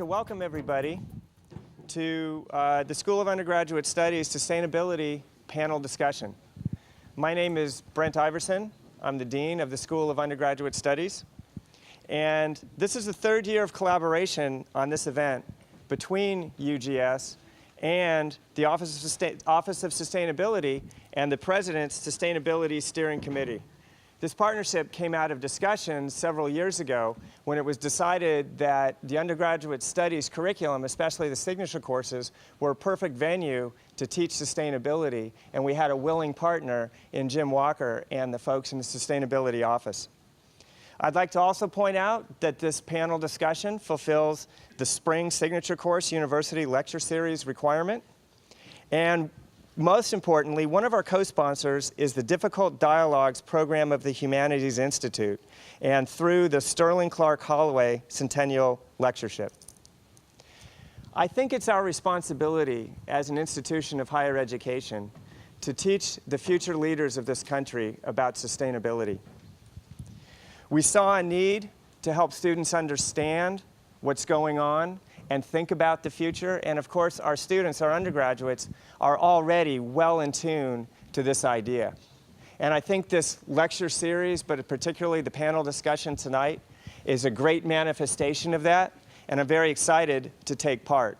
to welcome everybody to the School of Undergraduate Studies Sustainability Panel Discussion. My name is Brent Iverson. I'm the Dean of the School of Undergraduate Studies. And this is the third year of collaboration on this event between UGS and the Office of Sustainability and the President's Sustainability Steering Committee. This partnership came out of discussions several years ago when it was decided that the undergraduate studies curriculum, especially the signature courses, were a perfect venue to teach sustainability, and we had a willing partner in Jim Walker and the folks in the Sustainability Office. I'd like to also point out that this panel discussion fulfills the spring signature course university lecture series requirement, and most importantly, one of our co-sponsors is the Difficult Dialogues program of the Humanities Institute and through the Sterling Clark Holloway Centennial Lectureship. I think it's our responsibility as an institution of higher education to teach the future leaders of this country about sustainability. We saw a need to help students understand what's going on and think about the future. And of course, our students, our undergraduates, are already well in tune to this idea. And I think this lecture series, but particularly the panel discussion tonight, is a great manifestation of that. And I'm very excited to take part.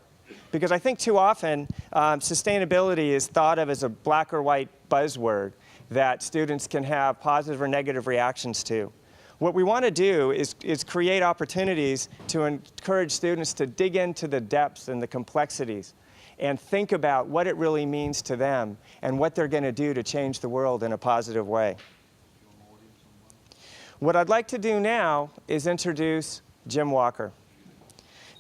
Because I think too often, sustainability is thought of as a black or white buzzword that students can have positive or negative reactions to. What we want to do is create opportunities to encourage students to dig into the depths and the complexities and think about what it really means to them and what they're going to do to change the world in a positive way. What I'd like to do now is introduce Jim Walker.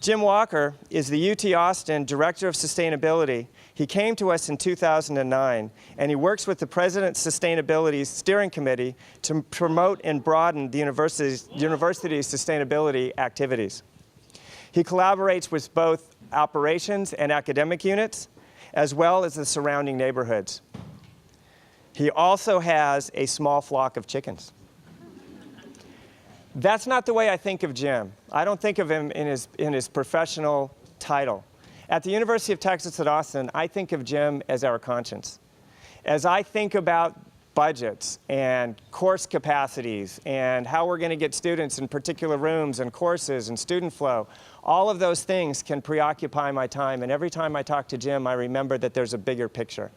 Jim Walker is the UT Austin Director of Sustainability. He came to us in 2009, and he works with the President's Sustainability Steering Committee to promote and broaden the university's sustainability activities. He collaborates with both operations and academic units, as well as the surrounding neighborhoods. He also has a small flock of chickens. That's not the way I think of Jim. I don't think of him in his professional title. At the University of Texas at Austin, I think of Jim as our conscience. As I think about budgets and course capacities and how we're going to get students in particular rooms and courses and student flow, all of those things can preoccupy my time. And every time I talk to Jim, I remember that there's a bigger picture.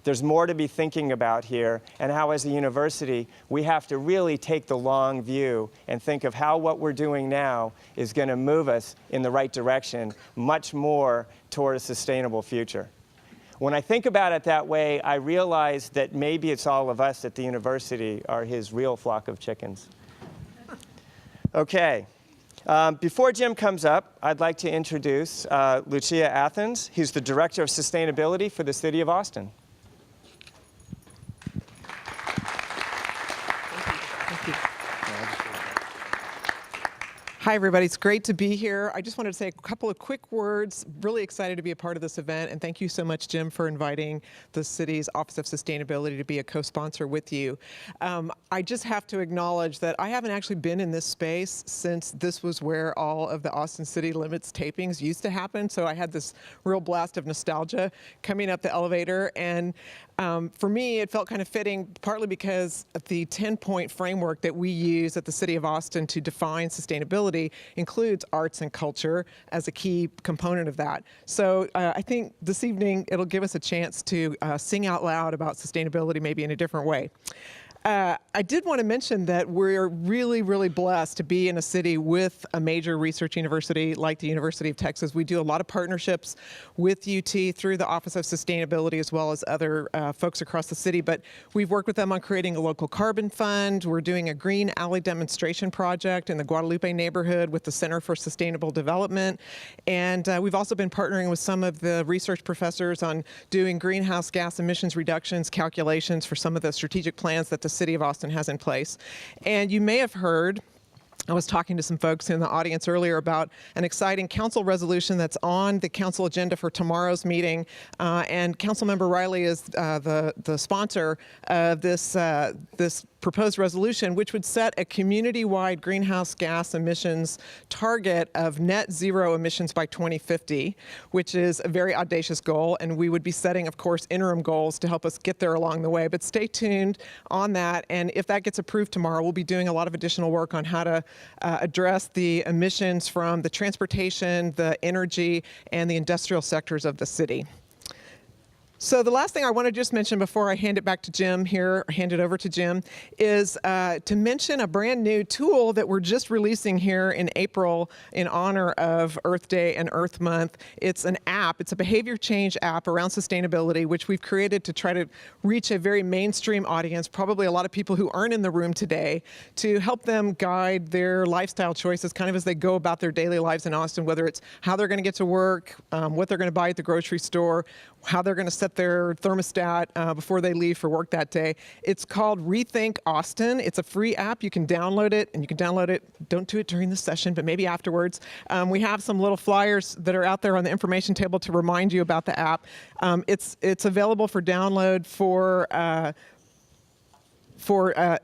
There's more to be thinking about here, and how as a university we have to really take the long view and think of how what we're doing now is going to move us in the right direction much more toward a sustainable future. When I think about it that way, I realize that maybe it's all of us at the university are his real flock of chickens. Okay. Before Jim comes up, I'd like to introduce Lucia Athens. He's the Director of Sustainability for the City of Austin. Hi, everybody. It's great to be here. I just wanted to say a couple of quick words. Really excited to be a part of this event, and thank you so much, Jim, for inviting the city's Office of Sustainability to be a co-sponsor with you. I just have to acknowledge that I haven't actually been in this space since this was where all of the Austin City Limits tapings used to happen, so I had this real blast of nostalgia coming up the elevator, and for me, it felt kind of fitting, partly because of the 10-point framework that we use at the City of Austin to define sustainability includes arts and culture as a key component of that. So I think this evening it'll give us a chance to sing out loud about sustainability maybe in a different way. I did want to mention that we're really, really blessed to be in a city with a major research university like the University of Texas. We do a lot of partnerships with UT through the Office of Sustainability as well as other folks across the city, but we've worked with them on creating a local carbon fund. We're doing a green alley demonstration project in the Guadalupe neighborhood with the Center for Sustainable Development, and we've also been partnering with some of the research professors on doing greenhouse gas emissions reductions calculations for some of the strategic plans that the City of Austin has in place. And you may have heard, I was talking to some folks in the audience earlier about an exciting council resolution that's on the council agenda for tomorrow's meeting, and Councilmember Riley is the sponsor of this proposed resolution, which would set a community-wide greenhouse gas emissions target of net zero emissions by 2050, which is a very audacious goal, and we would be setting, of course, interim goals to help us get there along the way. But stay tuned on that, and if that gets approved tomorrow, we'll be doing a lot of additional work on how to address the emissions from the transportation, the energy, and the industrial sectors of the city. So the last thing I want to just mention before I hand it back to Jim here, or hand it over to Jim, is to mention a brand new tool that we're just releasing here in April in honor of Earth Day and Earth Month. It's an app. It's a behavior change app around sustainability, which we've created to try to reach a very mainstream audience, probably a lot of people who aren't in the room today, to help them guide their lifestyle choices kind of as they go about their daily lives in Austin, whether it's how they're going to get to work, what they're going to buy at the grocery store, how they're going to set their thermostat before they leave for work that day. It's called Rethink Austin. It's a free app. You can download it, and you can download it. Don't do it during the session, but maybe afterwards. We have some little flyers that are out there on the information table to remind you about the app. It's available for download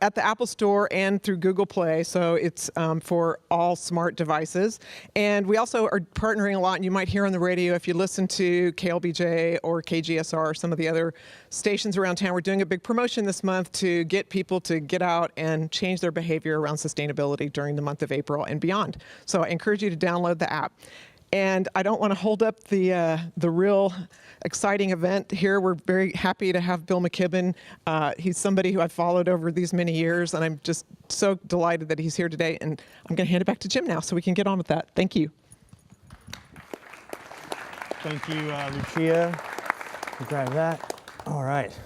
at the Apple Store and through Google Play, so it's for all smart devices. And we also are partnering a lot, and you might hear on the radio if you listen to KLBJ or KGSR or some of the other stations around town. We're doing a big promotion this month to get people to get out and change their behavior around sustainability during the month of April and beyond. So I encourage you to download the app. And I don't want to hold up the real exciting event here. We're very happy to have Bill McKibben. He's somebody who I've followed over these many years, and I'm just so delighted that he's here today. And I'm going to hand it back to Jim now so we can get on with that. Thank you. Thank you, Lucia. Grab that. All right.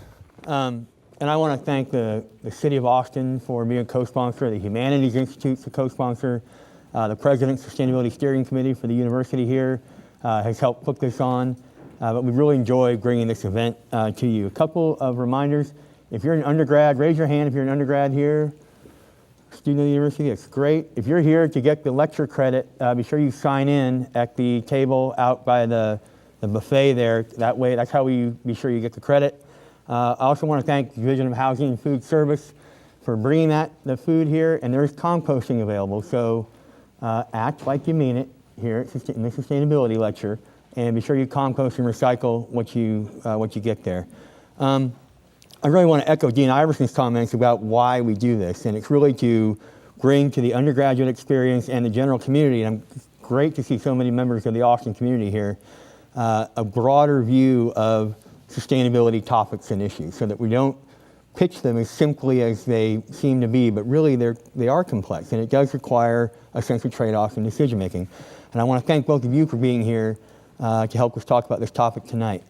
And I want to thank the City of Austin for being a co-sponsor, the Humanities Institute's a co-sponsor. The President's Sustainability Steering Committee for the university here has helped put this on, but we really enjoy bringing this event to you. A couple of reminders. If you're an undergrad, raise your hand if you're an undergrad here. Student of the university, that's great. If you're here to get the lecture credit, be sure you sign in at the table out by the buffet there. That way, that's how we be sure you get the credit. I also want to thank the Division of Housing and Food Service for bringing the food here, and there's composting available. So act like you mean it here in the sustainability lecture, and be sure you compost and recycle what you get there. I really want to echo Dean Iverson's comments about why we do this, and it's really to bring to the undergraduate experience and the general community, and I'm great to see so many members of the Austin community here, a broader view of sustainability topics and issues, so that we don't pitch them as simply as they seem to be, but really they are complex, and it does require a sense of trade-off and decision-making. And I want to thank both of you for being here to help us talk about this topic tonight.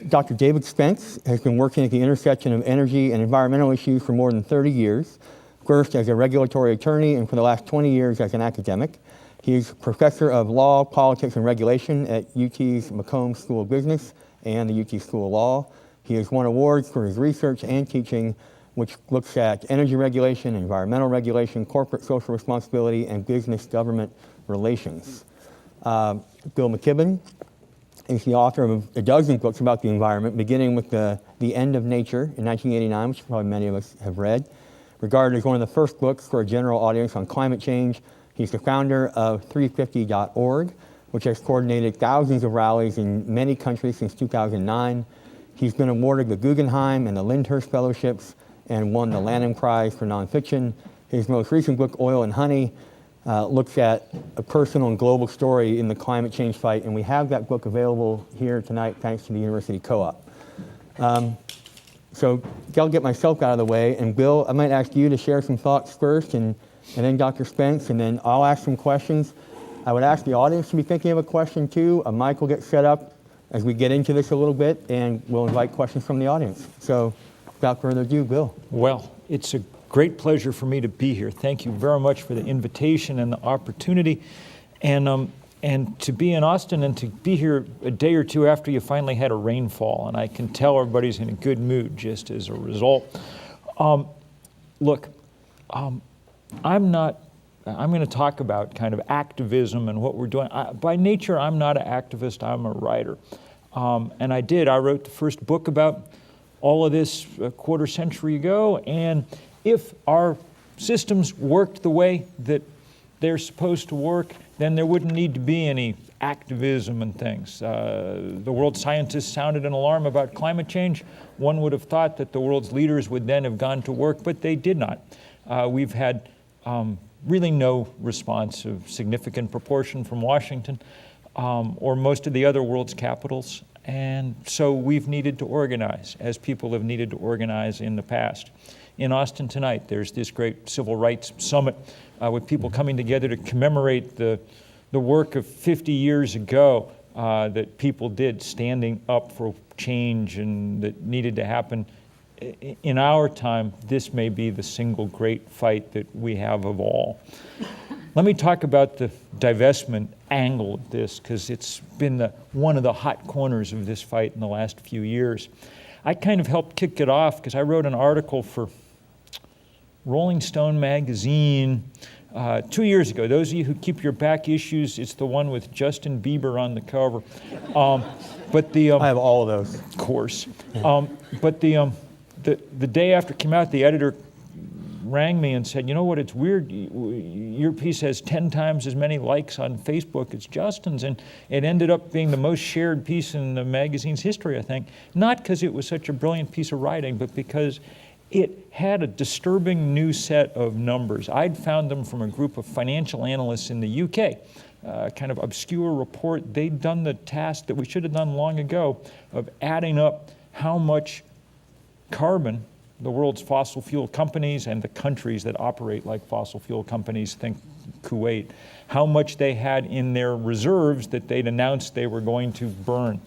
Dr. David Spence has been working at the intersection of energy and environmental issues for more than 30 years, first as a regulatory attorney and for the last 20 years as an academic. He is professor of law, politics, and regulation at UT's McCombs School of Business and the UT School of Law. He has won awards for his research and teaching, which looks at energy regulation, environmental regulation, corporate social responsibility, and business-government relations. Bill McKibben is the author of a dozen books about the environment, beginning with The End of Nature in 1989, which probably many of us have read. Regarded as one of the first books for a general audience on climate change, he's the founder of 350.org, which has coordinated thousands of rallies in many countries since 2009. He's been awarded the Guggenheim and the Lyndhurst Fellowships and won the Lannan Prize for nonfiction. His most recent book, Oil and Honey, looks at a personal and global story in the climate change fight, and we have that book available here tonight thanks to the University Co-op. So I'll get myself out of the way, and Bill, I might ask you to share some thoughts first, and then Dr. Spence, and then I'll ask some questions. I would ask the audience to be thinking of a question too. A mic will get set up as we get into this a little bit, and we'll invite questions from the audience. So without further ado, Bill. Well, it's a great pleasure for me to be here. Thank you very much for the invitation and the opportunity. And to be in Austin and to be here a day or two after you finally had a rainfall, and I can tell everybody's in a good mood just as a result. Look, I'm going to talk about kind of activism and what we're doing. By nature, I'm not an activist, I'm a writer. And I wrote the first book about all of this a quarter century ago, and if our systems worked the way that they're supposed to work, then there wouldn't need to be any activism and things. The world scientists sounded an alarm about climate change. One would have thought that the world's leaders would then have gone to work, but they did not. We've had really no response of significant proportion from Washington or most of the other world's capitals. And so we've needed to organize, as people have needed to organize in the past. In Austin tonight, there's this great civil rights summit with people coming together to commemorate the work of 50 years ago that people did, standing up for change and that needed to happen. In our time, this may be the single great fight that we have of all. Let me talk about the divestment angle of this, because it's been one of the hot corners of this fight in the last few years. I kind of helped kick it off because I wrote an article for Rolling Stone magazine 2 years ago. Those of you who keep your back issues, it's the one with Justin Bieber on the cover. I have all of those. Of course. But the day after it came out, the editor rang me and said, you know what, it's weird, your piece has 10 times as many likes on Facebook as Justin's, and it ended up being the most shared piece in the magazine's history, I think. Not because it was such a brilliant piece of writing, but because it had a disturbing new set of numbers. I'd found them from a group of financial analysts in the UK, kind of obscure report. They'd done the task that we should have done long ago of adding up how much carbon the world's fossil fuel companies and the countries that operate like fossil fuel companies, think Kuwait, how much they had in their reserves that they'd announced they were going to burn.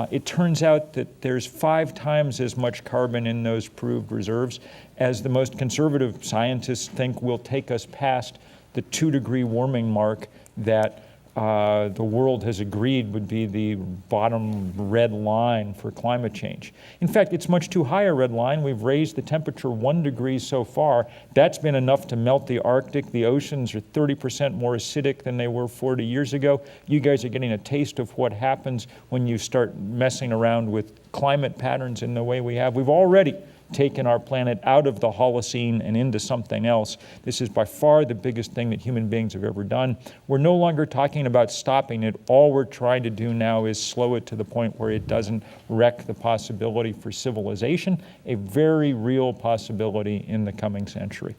It turns out that there's 5 times as much carbon in those proved reserves as the most conservative scientists think will take us past the 2-degree warming mark that the world has agreed would be the bottom red line for climate change. In fact, it's much too high a red line. We've raised the temperature 1 degree so far. That's been enough to melt the Arctic. The oceans are 30% more acidic than they were 40 years ago. You guys are getting a taste of what happens when you start messing around with climate patterns in the way we have. We've already taken our planet out of the Holocene and into something else. This is by far the biggest thing that human beings have ever done. We're no longer talking about stopping it. All we're trying to do now is slow it to the point where it doesn't wreck the possibility for civilization, a very real possibility in the coming century.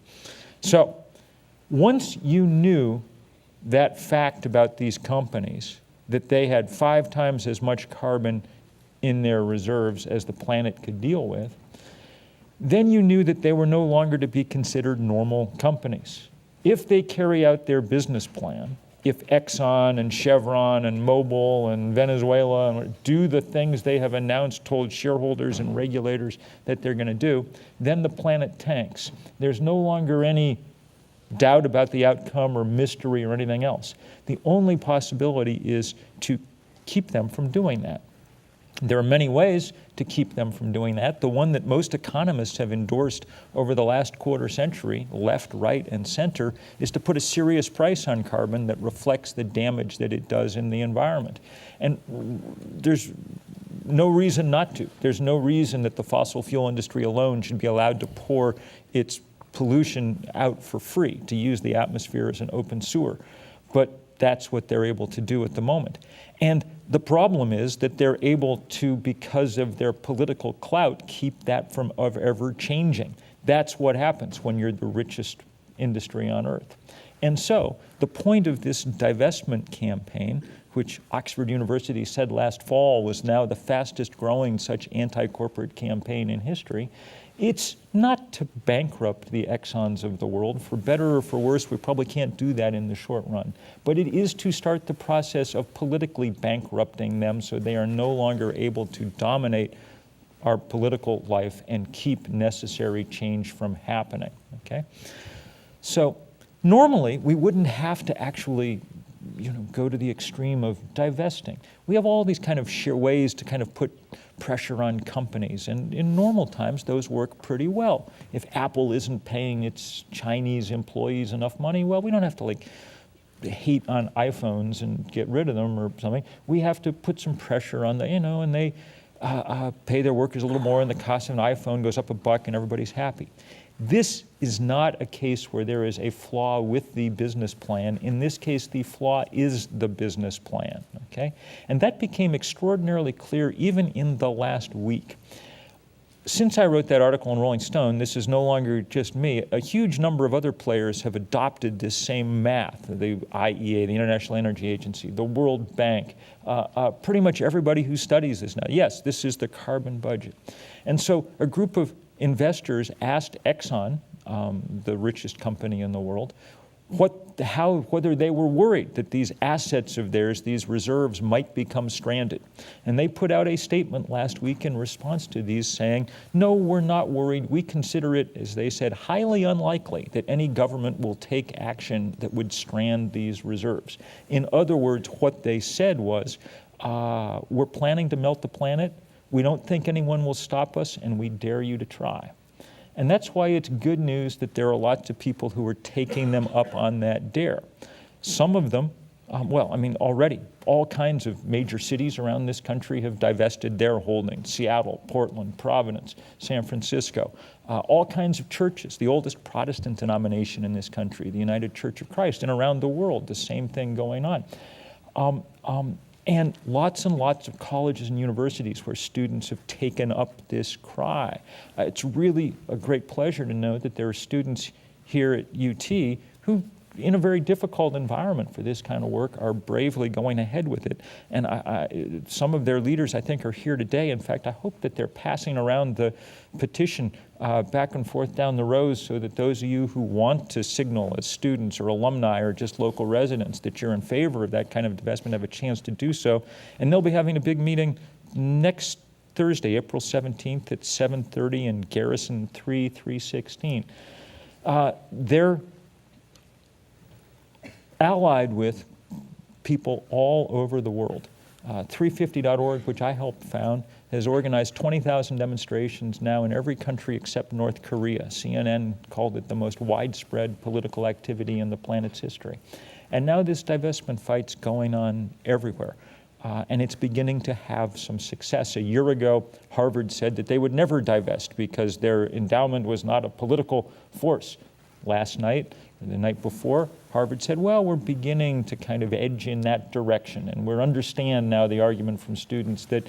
So, once you knew that fact about these companies, that they had 5 times as much carbon in their reserves as the planet could deal with, then you knew that they were no longer to be considered normal companies. If they carry out their business plan, if Exxon and Chevron and Mobil and Venezuela do the things they have announced, told shareholders and regulators that they're going to do, then the planet tanks. There's no longer any doubt about the outcome or mystery or anything else. The only possibility is to keep them from doing that. There are many ways to keep them from doing that. The one that most economists have endorsed over the last quarter century, left, right, and center, is to put a serious price on carbon that reflects the damage that it does in the environment. And there's no reason not to. There's no reason that the fossil fuel industry alone should be allowed to pour its pollution out for free, to use the atmosphere as an open sewer. But that's what they're able to do at the moment. And the problem is that they're able to, because of their political clout, keep that from ever changing. That's what happens when you're the richest industry on earth. And so the point of this divestment campaign, which Oxford University said last fall was now the fastest growing such anti-corporate campaign in history, it's not to bankrupt the Exxons of the world. For better or for worse, we probably can't do that in the short run. But it is to start the process of politically bankrupting them so they are no longer able to dominate our political life and keep necessary change from happening, okay? So normally, we wouldn't have to actually go to the extreme of divesting. We have all these kind of ways to kind of put pressure on companies, and in normal times those work pretty well. If Apple isn't paying its Chinese employees enough money, well, we don't have to hate on iPhones and get rid of them or something. We have to put some pressure on and they pay their workers a little more, and the cost of an iPhone goes up $1 and everybody's happy. This is not a case where there is a flaw with the business plan. In this case, the flaw is the business plan, okay? And that became extraordinarily clear even in the last week. Since I wrote that article in Rolling Stone, this is no longer just me, a huge number of other players have adopted this same math, the IEA, the International Energy Agency, the World Bank, pretty much everybody who studies this now. Yes, this is the carbon budget. And so a group of investors asked Exxon, the richest company in the world, whether they were worried that these assets of theirs, these reserves, might become stranded. And they put out a statement last week in response to these saying, no, we're not worried. We consider it, as they said, highly unlikely that any government will take action that would strand these reserves. In other words, what they said was, we're planning to melt the planet. We don't think anyone will stop us, and we dare you to try. And that's why it's good news that there are lots of people who are taking them up on that dare. Some of them, already all kinds of major cities around this country have divested their holdings. Seattle, Portland, Providence, San Francisco, all kinds of churches. The oldest Protestant denomination in this country, the United Church of Christ, and around the world, the same thing going on. And lots of colleges and universities where students have taken up this cry. It's really a great pleasure to know that there are students here at UT who, in a very difficult environment for this kind of work, are bravely going ahead with it. And some of their leaders, I think, are here today. In fact, I hope that they're passing around the petition back and forth down the rows so that those of you who want to signal as students or alumni or just local residents that you're in favor of that kind of divestment have a chance to do so. And they'll be having a big meeting next Thursday, April 17th at 7:30 in Garrison 316. They're allied with people all over the world. 350.org, which I helped found, has organized 20,000 demonstrations now in every country except North Korea. CNN called it the most widespread political activity in the planet's history. And now this divestment fight's going on everywhere. And it's beginning to have some success. A year ago, Harvard said that they would never divest because their endowment was not a political force. Last night, or the night before, Harvard said, well, we're beginning to kind of edge in that direction. And we understand now the argument from students that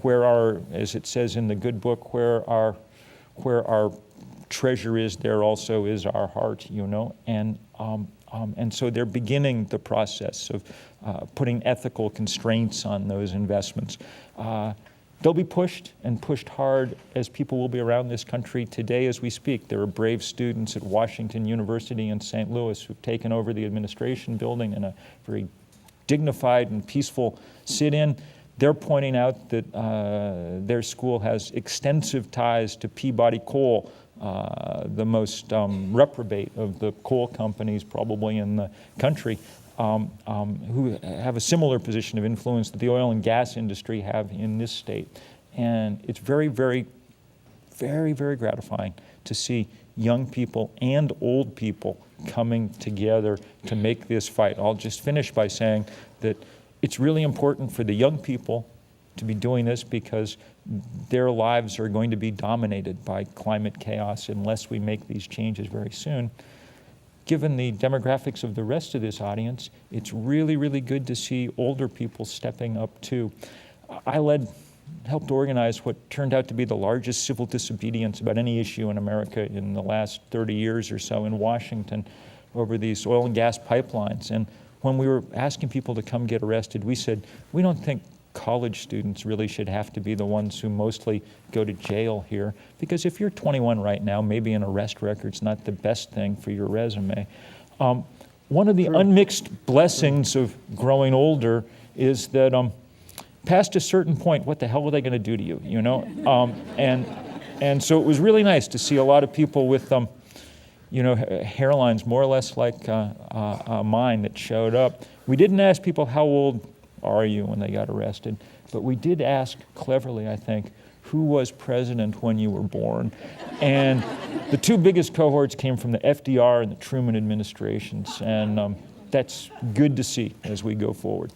where our, as it says in the good book, where our treasure is, there also is our heart, you know. And so they're beginning the process of putting ethical constraints on those investments. They'll be pushed and pushed hard as people will be around this country today as we speak. There are brave students at Washington University in St. Louis who've taken over the administration building in a very dignified and peaceful sit-in. They're pointing out that their school has extensive ties to Peabody Coal, the most reprobate of the coal companies probably in the country. Who have a similar position of influence that the oil and gas industry have in this state. And it's very, very, very, very gratifying to see young people and old people coming together to make this fight. I'll just finish by saying that it's really important for the young people to be doing this because their lives are going to be dominated by climate chaos unless we make these changes very soon. Given the demographics of the rest of this audience, it's really, really good to see older people stepping up too. I helped organize what turned out to be the largest civil disobedience about any issue in America in the last 30 years or so in Washington over these oil and gas pipelines. And when we were asking people to come get arrested, we said, we don't think college students really should have to be the ones who mostly go to jail here. Because if you're 21 right now, maybe an arrest record's not the best thing for your resume. One of the unmixed blessings of growing older is that past a certain point, what the hell are they going to do to you, you know? And so it was really nice to see a lot of people with hairlines more or less like mine that showed up. We didn't ask people how old are you when they got arrested, but we did ask cleverly, I think, who was president when you were born? And the two biggest cohorts came from the FDR and the Truman administrations, and that's good to see as we go forward.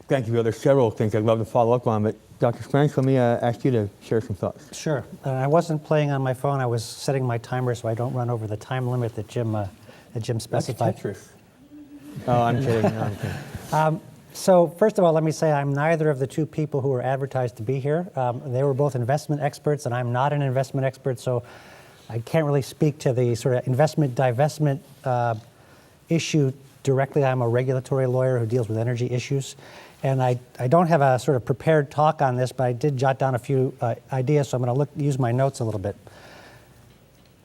Thank you, Bill. There's several things I'd love to follow up on, but Dr. Spence, let me ask you to share some thoughts. Sure. I wasn't playing on my phone. I was setting my timer so I don't run over the time limit that Jim specified. Tetris. Oh, I'm kidding. No, I'm kidding. So first of all, let me say I'm neither of the two people who were advertised to be here. They were both investment experts, and I'm not an investment expert, so I can't really speak to the sort of investment divestment issue directly. I'm a regulatory lawyer who deals with energy issues. And I don't have a sort of prepared talk on this, but I did jot down a few ideas, so I'm going to use my notes a little bit.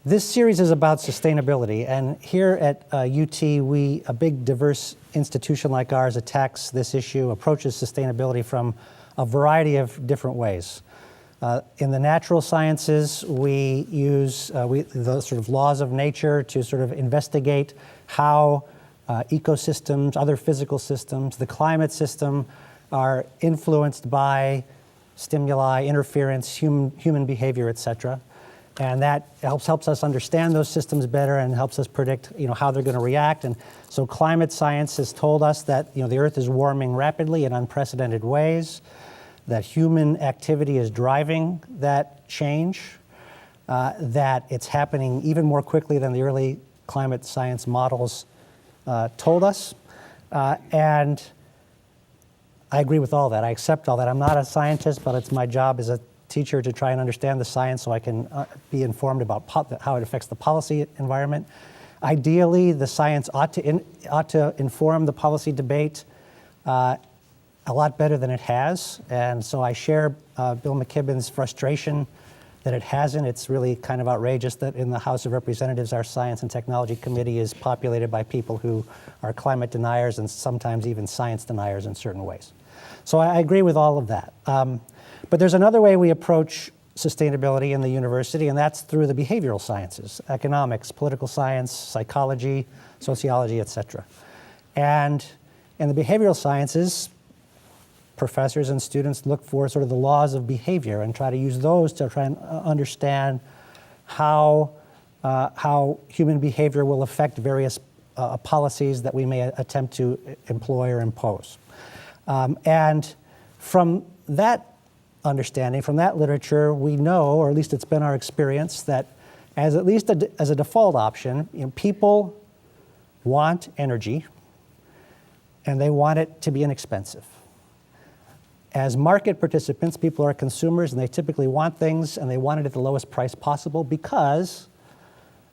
This series is about sustainability, and here at UT, a big diverse institution like ours attacks this issue, approaches sustainability from a variety of different ways. In the natural sciences, we use the sort of laws of nature to sort of investigate how ecosystems, other physical systems, the climate system are influenced by stimuli, interference, human behavior, et cetera. And that helps us understand those systems better and helps us predict, how they're going to react. And so climate science has told us that, the Earth is warming rapidly in unprecedented ways, that human activity is driving that change, that it's happening even more quickly than the early climate science models told us. And I agree with all that. I accept all that. I'm not a scientist, but it's my job as a teacher to try and understand the science so I can be informed about how it affects the policy environment. Ideally, the science ought to inform the policy debate a lot better than it has. And so I share Bill McKibben's frustration that it hasn't. It's really kind of outrageous that in the House of Representatives, our Science and Technology Committee is populated by people who are climate deniers and sometimes even science deniers in certain ways. So I agree with all of that. But there's another way we approach sustainability in the university, and that's through the behavioral sciences, economics, political science, psychology, sociology, et cetera. And in the behavioral sciences, professors and students look for sort of the laws of behavior and try to use those to try and understand how human behavior will affect various policies that we may attempt to employ or impose. And from that understanding, from that literature, we know, or at least it's been our experience, that as at least as a default option, people want energy and they want it to be inexpensive. As market participants, people are consumers and they typically want things and they want it at the lowest price possible because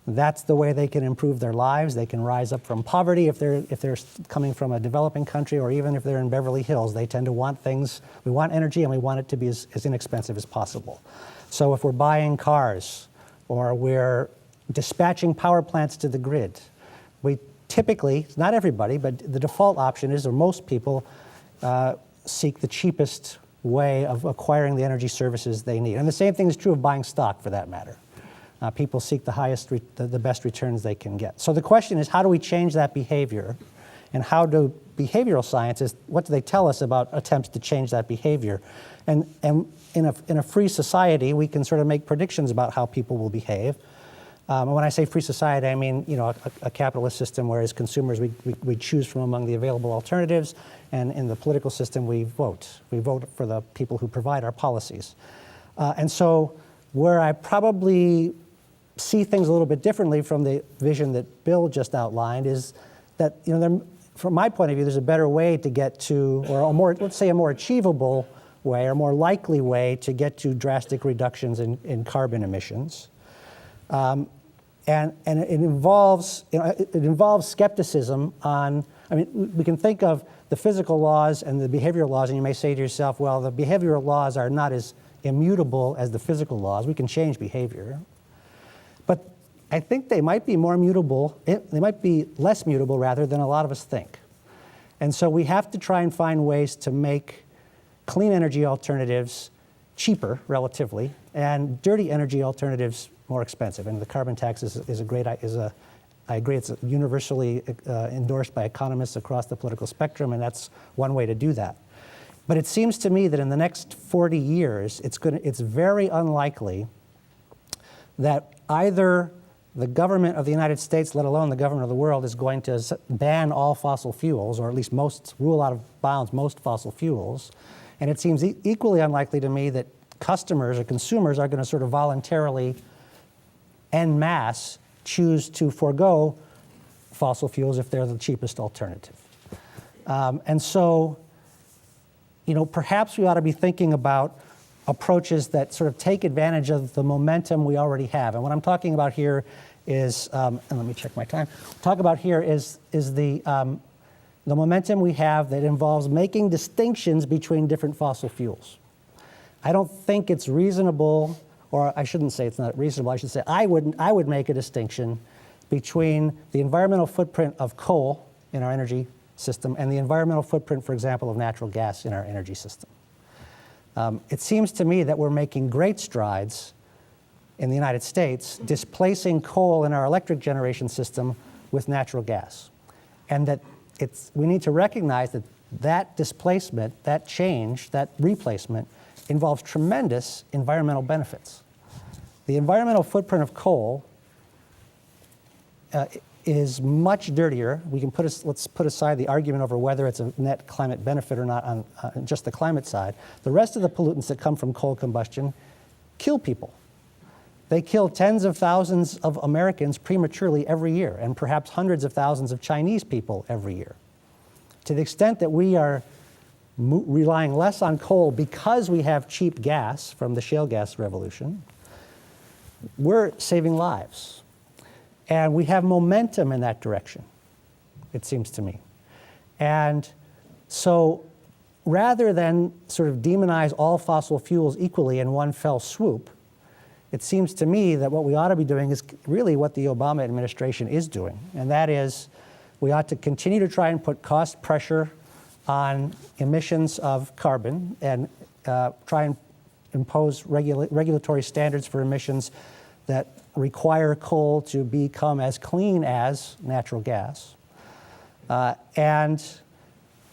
that's the way they can improve their lives. They can rise up from poverty if they're coming from a developing country, or even if they're in Beverly Hills. They tend to want things. We want energy and we want it to be as inexpensive as possible. So if we're buying cars or we're dispatching power plants to the grid, we typically, not everybody, but the default option is, or most people, seek the cheapest way of acquiring the energy services they need. And the same thing is true of buying stock, for that matter. People seek the best returns they can get. So the question is, how do we change that behavior? And how do behavioral sciences, what do they tell us about attempts to change that behavior? And in a free society, we can sort of make predictions about how people will behave. And when I say free society, I mean, a capitalist system where as consumers we choose from among the available alternatives, and in the political system we vote. We vote for the people who provide our policies. And so where I probably see things a little bit differently from the vision that Bill just outlined is that, from my point of view, there's a better way to get to, or a more, let's say a more achievable way, or more likely way to get to drastic reductions in carbon emissions. And it involves skepticism on, we can think of the physical laws and the behavioral laws, and you may say to yourself, well, the behavioral laws are not as immutable as the physical laws. We can change behavior. But I think they might be more mutable, they might be less mutable, rather, than a lot of us think. And so we have to try and find ways to make clean energy alternatives cheaper, relatively, and dirty energy alternatives more expensive. And the carbon tax I agree, it's universally endorsed by economists across the political spectrum, and that's one way to do that. But it seems to me that in the next 40 years, it's very unlikely that either the government of the United States, let alone the government of the world, is going to ban all fossil fuels, or at least rule out of bounds most fossil fuels, And it seems equally unlikely to me that customers or consumers are going to sort of voluntarily en masse choose to forego fossil fuels if they're the cheapest alternative. And so, perhaps we ought to be thinking about approaches that sort of take advantage of the momentum we already have. And what I'm talking about here is, and let me check my time. Talk about here is the momentum we have that involves making distinctions between different fossil fuels. I don't think it's reasonable, or I shouldn't say it's not reasonable. I should say I would make a distinction between the environmental footprint of coal in our energy system and the environmental footprint, for example, of natural gas in our energy system. It seems to me that we're making great strides in the United States displacing coal in our electric generation system with natural gas. And that we need to recognize that that displacement, that change, that replacement involves tremendous environmental benefits. The environmental footprint of coal is much dirtier. Let's put aside the argument over whether it's a net climate benefit or not on just the climate side. The rest of the pollutants that come from coal combustion kill people. They kill tens of thousands of Americans prematurely every year, and perhaps hundreds of thousands of Chinese people every year. To the extent that we are relying less on coal because we have cheap gas from the shale gas revolution, we're saving lives. And we have momentum in that direction, it seems to me. And so rather than sort of demonize all fossil fuels equally in one fell swoop, it seems to me that what we ought to be doing is really what the Obama administration is doing. And that is, we ought to continue to try and put cost pressure on emissions of carbon and try and impose regulatory standards for emissions that require coal to become as clean as natural gas, and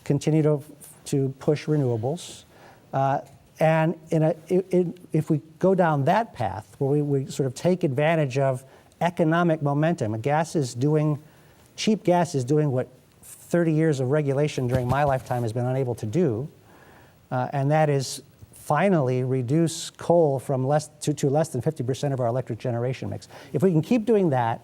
continue to push renewables. And if we go down that path, where we sort of take advantage of economic momentum, cheap gas is doing what 30 years of regulation during my lifetime has been unable to do, and that is finally reduce coal from less than 50% of our electric generation mix. If we can keep doing that,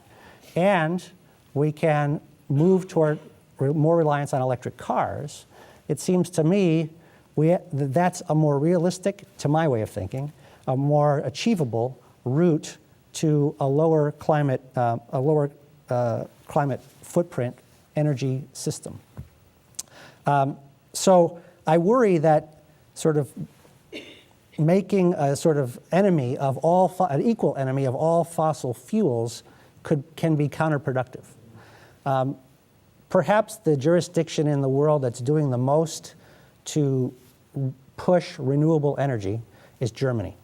and we can move toward more reliance on electric cars, it seems to me that's a more realistic, to my way of thinking, a more achievable route to a lower climate footprint energy system. So I worry that sort of making a sort of enemy of an equal enemy of all fossil fuels can be counterproductive. Perhaps the jurisdiction in the world that's doing the most to push renewable energy is Germany.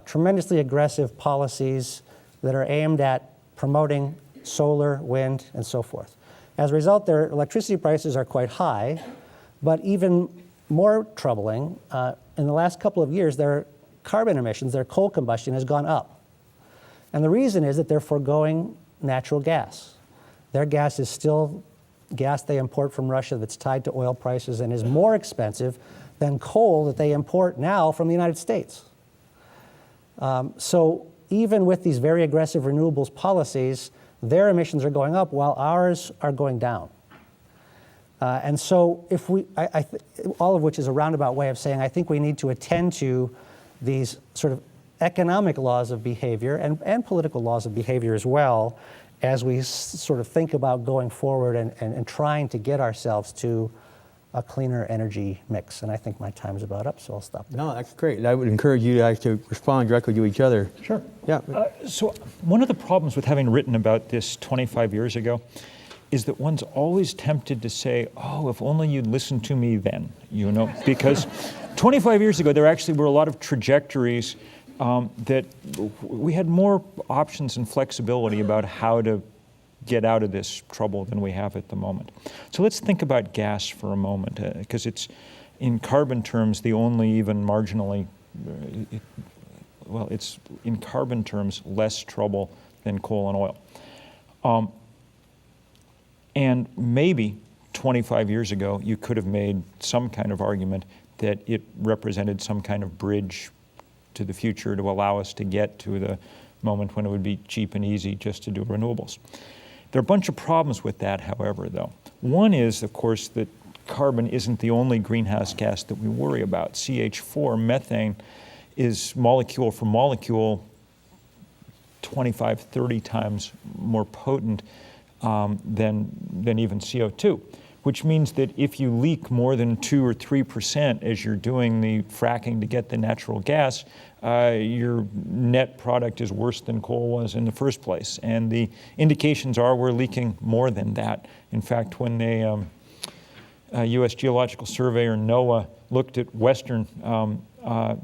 Tremendously aggressive policies that are aimed at promoting solar, wind, and so forth. As a result, their electricity prices are quite high, but even more troubling, in the last couple of years, their carbon emissions, their coal combustion has gone up. And the reason is that they're foregoing natural gas. Their gas is still gas they import from Russia that's tied to oil prices and is more expensive than coal that they import now from the United States. So even with these very aggressive renewables policies, their emissions are going up while ours are going down. And so all of which is a roundabout way of saying I think we need to attend to these sort of economic laws of behavior and political laws of behavior as well, as we sort of think about going forward and trying to get ourselves to a cleaner energy mix. And I think my time is about up, so I'll stop there. No, that's great. I would encourage you guys to respond directly to each other. Sure. Yeah. So one of the problems with having written about this 25 years ago is that one's always tempted to say, oh, if only you'd listened to me then, because 25 years ago, there actually were a lot of trajectories that we had more options and flexibility about how to get out of this trouble than we have at the moment. So let's think about gas for a moment, because it's, in carbon terms, the only even marginally, it's in carbon terms less trouble than coal and oil. And maybe 25 years ago, you could have made some kind of argument that it represented some kind of bridge to the future to allow us to get to the moment when it would be cheap and easy just to do renewables. There are a bunch of problems with that, however, though. One is, of course, that carbon isn't the only greenhouse gas that we worry about. CH4, methane, is molecule for molecule 25, 30 times more potent than even CO2, which means that if you leak more than 2 or 3% as you're doing the fracking to get the natural gas, your net product is worse than coal was in the first place. And the indications are we're leaking more than that. In fact, when the U.S. Geological Survey, or NOAA, looked at Western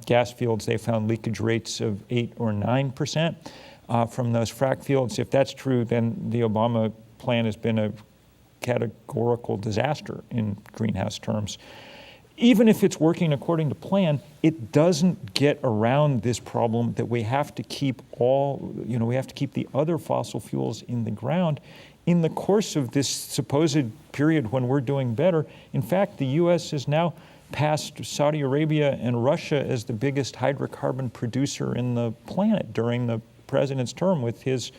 gas fields, they found leakage rates of 8 or 9% from those frack fields. If that's true, then the Obama plan has been a categorical disaster in greenhouse terms. Even if it's working according to plan, it doesn't get around this problem that we have to keep we have to keep the other fossil fuels in the ground in the course of this supposed period when we're doing better. In fact, the U.S. has now passed Saudi Arabia and Russia as the biggest hydrocarbon producer in the planet during the president's term with his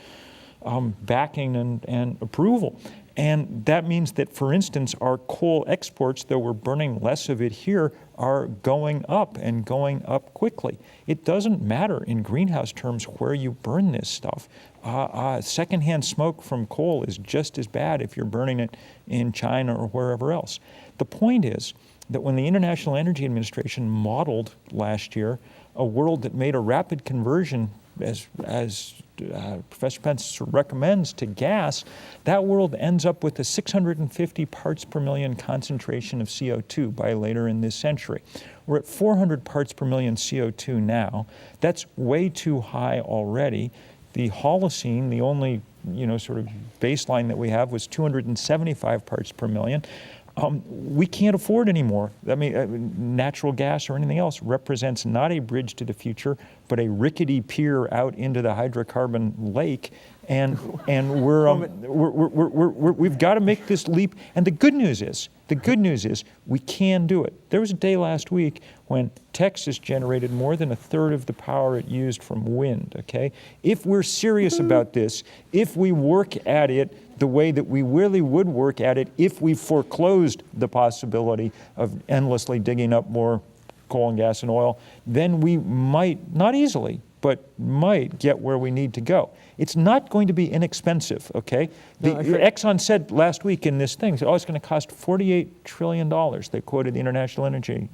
backing and approval. And that means that, for instance, our coal exports, though we're burning less of it here, are going up and going up quickly. It doesn't matter in greenhouse terms where you burn this stuff. Secondhand smoke from coal is just as bad if you're burning it in China or wherever else. The point is that when the International Energy Administration modeled last year a world that made a rapid conversion, as Professor Pence recommends, to gas, that world ends up with a 650 parts per million concentration of CO2 by later in this century. We're at 400 parts per million CO2 now. That's way too high already. The Holocene, the only sort of baseline that we have, was 275 parts per million. We can't afford anymore. I mean, natural gas or anything else represents not a bridge to the future, but a rickety pier out into the hydrocarbon lake. And we've got to make this leap. And the good news is we can do it. There was a day last week when Texas generated more than a third of the power it used from wind, okay? If we're serious about this, if we work at it the way that we really would work at it if we foreclosed the possibility of endlessly digging up more coal and gas and oil, then we might, not easily, but might get where we need to go. It's not going to be inexpensive, okay? Exxon said last week in this thing, it's going to cost $48 trillion. They quoted the International Energy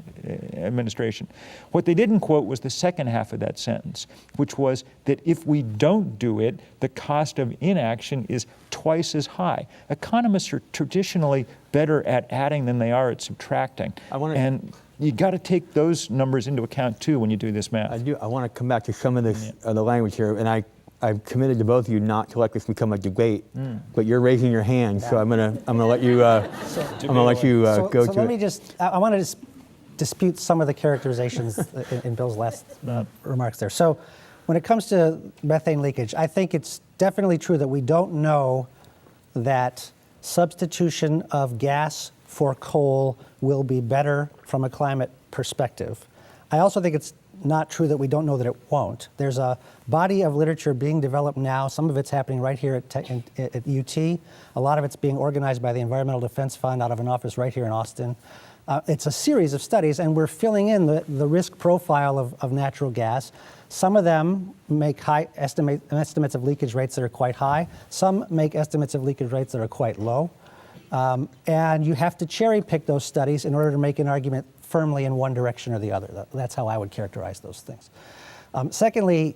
Administration. What they didn't quote was the second half of that sentence, which was that if we don't do it, the cost of inaction is twice as high. Economists are traditionally better at adding than they are at subtracting. And you got to take those numbers into account too when you do this math. I want to come back to some of this the language here, and I've committed to both of you not to let this become a debate. But you're raising your hand, so I'm gonna let you go to it. So let me just. I want to dispute some of the characterizations in Bill's last remarks there. So when it comes to methane leakage, I think it's definitely true that we don't know that substitution of gas for coal will be better from a climate perspective. I also think it's not true that we don't know that it won't. There's a body of literature being developed now. Some of it's happening right here at UT. A lot of it's being organized by the Environmental Defense Fund out of an office right here in Austin. It's a series of studies, and we're filling in the risk profile of natural gas. Some of them make high estimates of leakage rates that are quite high. Some make estimates of leakage rates that are quite low. And you have to cherry pick those studies in order to make an argument firmly in one direction or the other. That's how I would characterize those things. Secondly,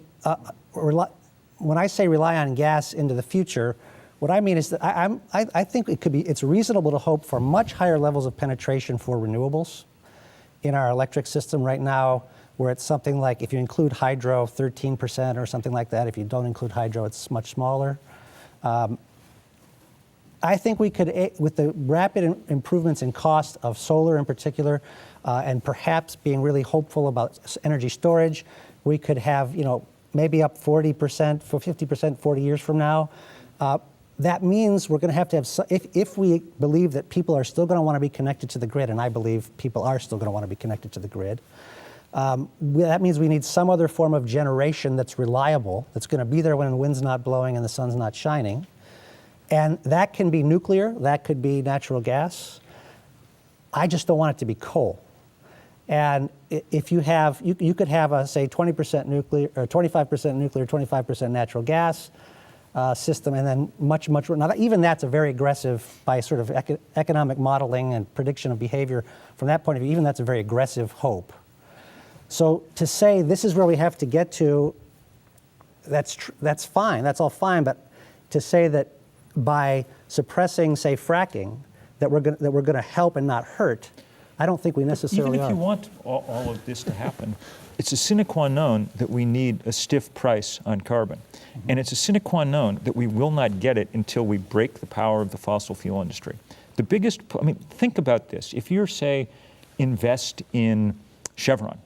when I say rely on gas into the future, what I mean is that I think it's reasonable to hope for much higher levels of penetration for renewables in our electric system right now, where it's something like, if you include hydro, 13% or something like that. If you don't include hydro, it's much smaller. I think we could, with the rapid improvements in cost of solar in particular, and perhaps being really hopeful about energy storage, we could have, maybe up 40%, 50% 40 years from now. that means we're going to have if we believe that people are still going to want to be connected to the grid, and I believe people are still going to want to be connected to the grid, that means we need some other form of generation that's reliable, that's going to be there when the wind's not blowing and the sun's not shining. And that can be nuclear, that could be natural gas. I just don't want it to be coal. And if you have, you could have a, say, 20% nuclear, or 25% nuclear, 25% natural gas system, and then much, now even that's a very aggressive, by sort of economic modeling and prediction of behavior, from that point of view, even that's a very aggressive hope. So to say this is where we have to get to, that's fine, that's all fine, but to say that by suppressing, say, fracking, that we're going to help and not hurt, I don't think we necessarily Even if you want all of this to happen, it's a sine qua non that we need a stiff price on carbon. And it's a sine qua non that we will not get it until we break the power of the fossil fuel industry. The biggest, I mean, think about this. If you're, say, invest in Chevron,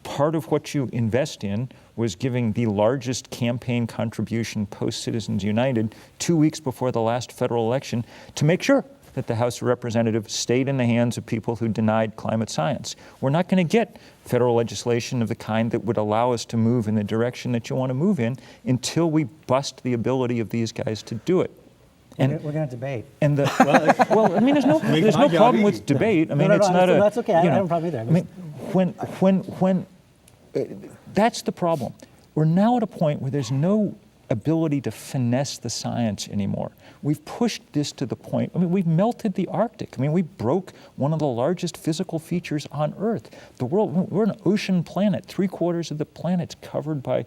part of what you invest in was giving the largest campaign contribution post-Citizens United 2 weeks before the last federal election to make sure that the House of Representatives stayed in the hands of people who denied climate science. We're not going to get federal legislation of the kind that would allow us to move in the direction that you want to move in until we bust the ability of these guys to do it. And we're going to debate. And the, well, I mean, there's no problem with debate. I mean, it's not a. That's okay. I you know, don't have a problem either. I mean, when that's the problem. We're now at a point where there's no ability to finesse the science anymore. We've pushed this to the point, I mean, we've melted the Arctic. I mean, we broke one of the largest physical features on Earth. The world, we're an ocean planet. 3/4 of the planet's covered by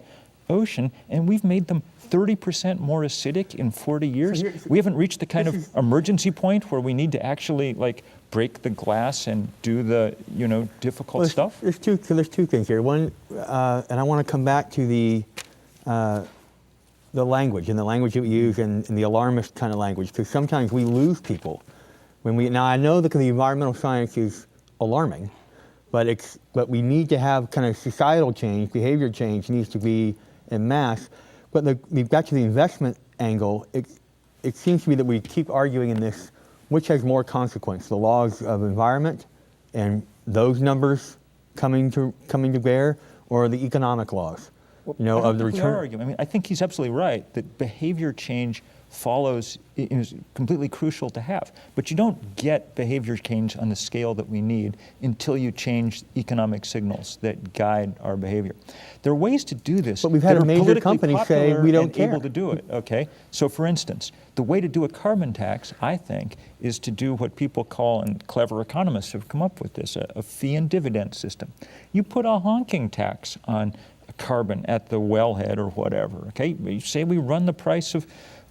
ocean, and we've made them 30% more acidic in 40 years. We haven't reached the kind of emergency point where we need to actually, like, break the glass and do the, you know, difficult stuff. There's two things here. One, and I want to come back to the language and the language that we use and the alarmist kind of language, because sometimes we lose people when we. Now I know that the environmental science is alarming, but we need to have kind of societal change, behavior change needs to be en masse. But back to the investment angle, it seems to me that we keep arguing in this, which has more consequence, the laws of environment and those numbers coming to bear, or the economic laws, you know, of the return. I mean, I think he's absolutely right that behavior change is completely crucial to have. But you don't get behavior change on the scale that we need until you change economic signals that guide our behavior. There are ways to do this. But we've had that a major politically company say popular we don't and care. able to do it. Okay. So, for instance, the way to do a carbon tax, I think, is to do what people call, and clever economists have come up with this, a fee and dividend system. You put a honking tax on carbon at the wellhead or whatever. Okay. You say we run the price of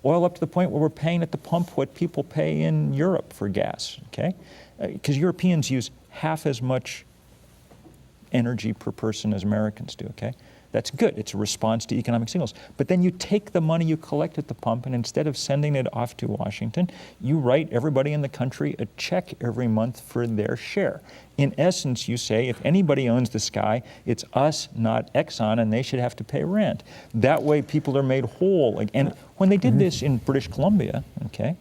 oil up to the point where we're paying at the pump what people pay in Europe for gas, okay? Because Europeans use half as much energy per person as Americans do, okay? That's good. It's a response to economic signals. But then you take the money you collect at the pump, and instead of sending it off to Washington, you write everybody in the country a check every month for their share. In essence, you say, if anybody owns the sky, it's us, not Exxon, and they should have to pay rent. That way people are made whole. And when they did this in British Columbia, okay,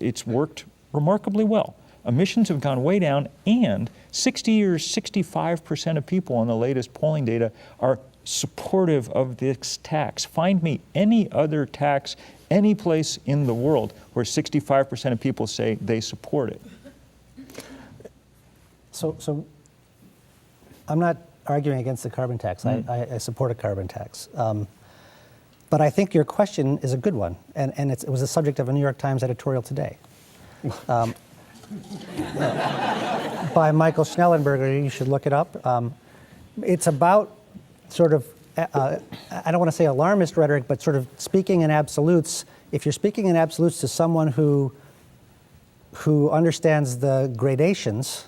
it's worked remarkably well. Emissions have gone way down, and 60 or 65% of people on the latest polling data are supportive of this tax. Find me any other tax any place in the world where 65% of people say they support it. So I'm not arguing against the carbon tax. I support a carbon tax. But I think your question is a good one, and it was the subject of a New York Times editorial today. By Michael Schnellenberger, you should look it up. It's about sort of, I don't want to say alarmist rhetoric, but sort of speaking in absolutes. If you're speaking in absolutes to someone who understands the gradations,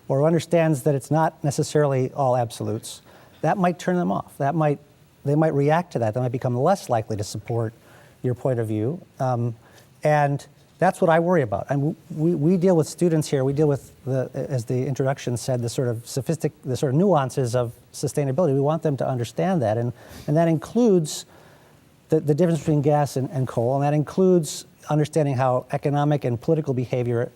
or understands that it's not necessarily all absolutes, that might turn them off. They might react to that. They might become less likely to support your point of view. And that's what I worry about. And we deal with students here. We deal with, as the introduction said, the sort of nuances of sustainability. We want them to understand that, and that includes the difference between gas and coal, and that includes understanding how economic and political behavior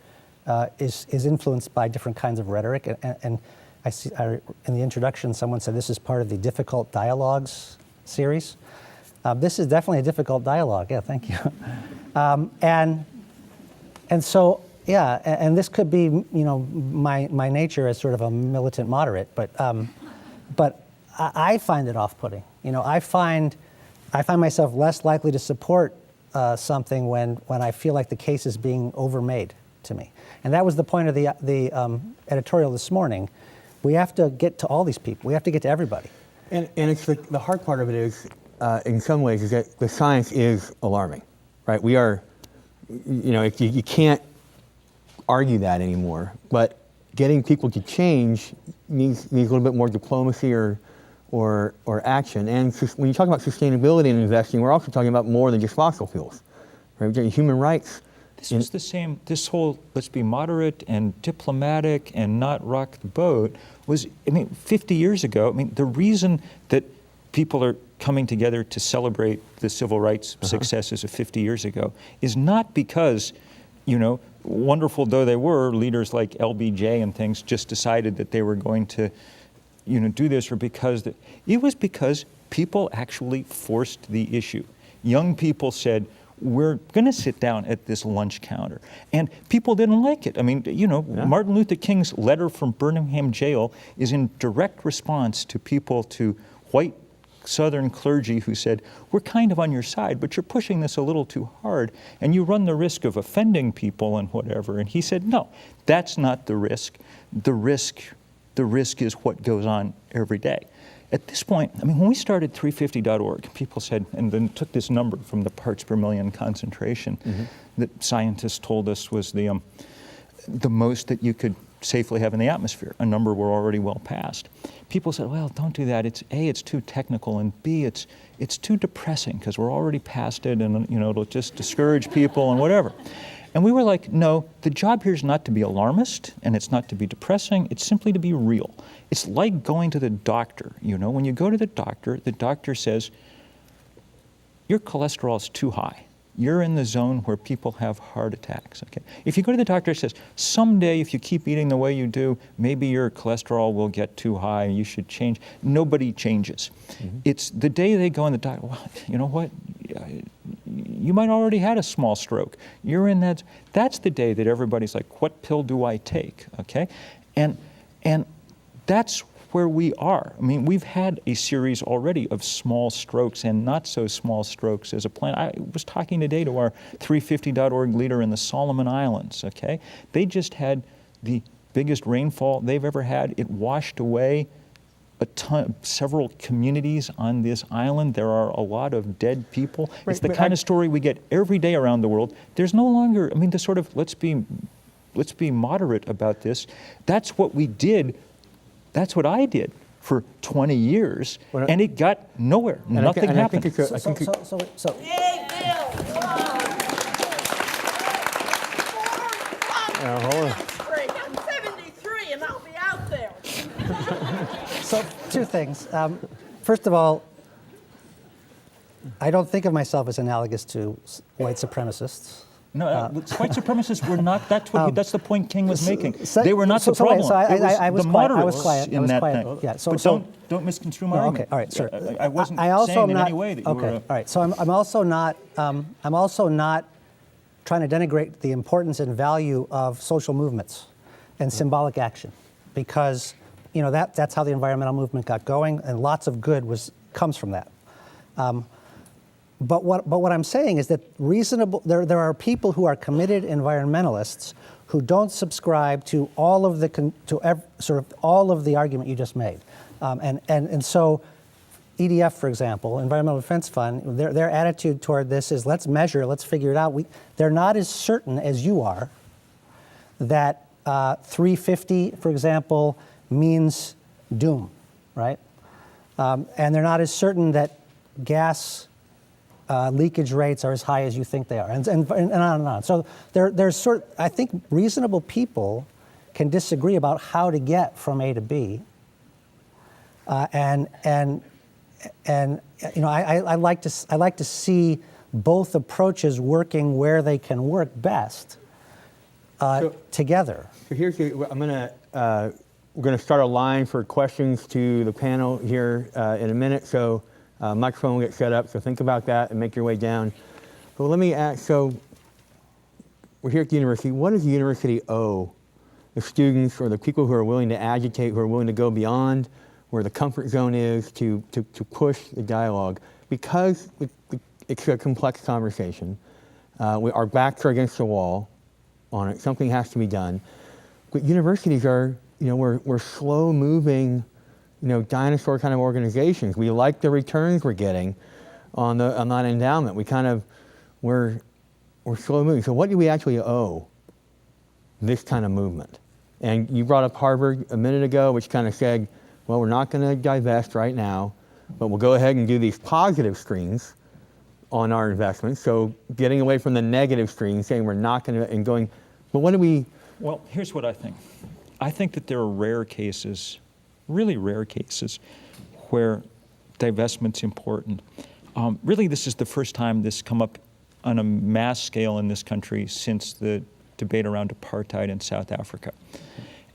is influenced by different kinds of rhetoric. And in the introduction, someone said this is part of the Difficult Dialogues series. This is definitely a difficult dialogue. Yeah, thank you. And so, yeah, and this could be, my nature as sort of a militant moderate, but I find it off-putting. I find myself less likely to support something when I feel like the case is being overmade to me. And that was the point of the editorial this morning. We have to get to all these people. We have to get to everybody. And it's the hard part of it is, in some ways, is that the science is alarming, right? We are, you can't argue that anymore. But getting people to change needs a little bit more diplomacy or action. And when you talk about sustainability and investing, we're also talking about more than just fossil fuels, right? Human rights. This was the same, this whole let's be moderate and diplomatic and not rock the boat was, 50 years ago, the reason that people are coming together to celebrate the civil rights successes of 50 years ago is not because, wonderful though they were, leaders like LBJ and things just decided that they were going to, do this, or because it was because people actually forced the issue. Young people said, we're going to sit down at this lunch counter. And people didn't like it. Martin Luther King's letter from Birmingham jail is in direct response to white Southern clergy who said, we're kind of on your side, but you're pushing this a little too hard, and you run the risk of offending people and whatever. And he said, no, that's not the risk. The risk is what goes on every day. At this point, when we started 350.org, people said, and then took this number from the parts per million concentration that scientists told us was the most that you could safely have in the atmosphere, a number we're already well past. People said, well, don't do that. It's A, it's too technical, and B, it's too depressing because we're already past it, and it'll just discourage people and whatever. And we were like, no, the job here is not to be alarmist, and it's not to be depressing, it's simply to be real. It's like going to the doctor, when you go to the doctor says, your cholesterol is too high. You're in the zone where people have heart attacks, okay? If you go to the doctor, it says, someday if you keep eating the way you do, maybe your cholesterol will get too high and you should change. Nobody changes. It's the day they go in the doctor, well, you know what? You might already had a small stroke. You're in that, that's the day that everybody's like, what pill do I take, okay? And that's where we are. We've had a series already of small strokes and not so small strokes as a plan. I was talking today to our 350.org leader in the Solomon Islands, okay? They just had the biggest rainfall they've ever had. It washed away several communities on this island. There are a lot of dead people. Right, it's the kind of story we get every day around the world. There's no longer, the sort of let's be moderate about this. That's what we did. That's what I did for 20 years, and it got nowhere. Nothing happened. I'm 73 and I'll be out there. So, two things. First of all, I don't think of myself as analogous to white supremacists. No, white supremacists were not. That's the point King was making. They were not so the problem. I was the quiet. moderates I was quiet. in that thing. Yeah. But don't misconstrue my argument. Okay. All right. Sure. I wasn't I also saying am in not, any way that you okay. were. All right. So I'm also not. I'm also not trying to denigrate the importance and value of social movements and symbolic action, because that's how the environmental movement got going, and lots of good comes from that. But what I'm saying is that there are people who are committed environmentalists who don't subscribe to all of the argument you just made, and so EDF, for example, Environmental Defense Fund, their attitude toward this is let's measure, let's figure it out. They're not as certain as you are that 350, for example, means doom, right? And they're not as certain that gas leakage rates are as high as you think they are, and on and on. So there's I think reasonable people can disagree about how to get from A to B, and and I like to see both approaches working where they can work best together. So we're gonna start a line for questions to the panel here in a minute. So microphone will get set up. So think about that and make your way down. But let me ask. So we're here at the university. What does the university owe the students or the people who are willing to agitate, who are willing to go beyond where the comfort zone is to push the dialogue? Because it's a complex conversation. Our backs are against the wall on it. Something has to be done. But universities are, we're slow moving, dinosaur kind of organizations. We like the returns we're getting on that endowment. We're slow moving. So what do we actually owe this kind of movement? And you brought up Harvard a minute ago, which kind of said, well, we're not going to divest right now, but we'll go ahead and do these positive screens on our investments. So getting away from the negative screen, saying we're not going to, and going, but what do we? Well, here's what I think. I think that there are rare cases, really rare cases, where divestment's important. Really, this is the first time this come up on a mass scale in this country since the debate around apartheid in South Africa.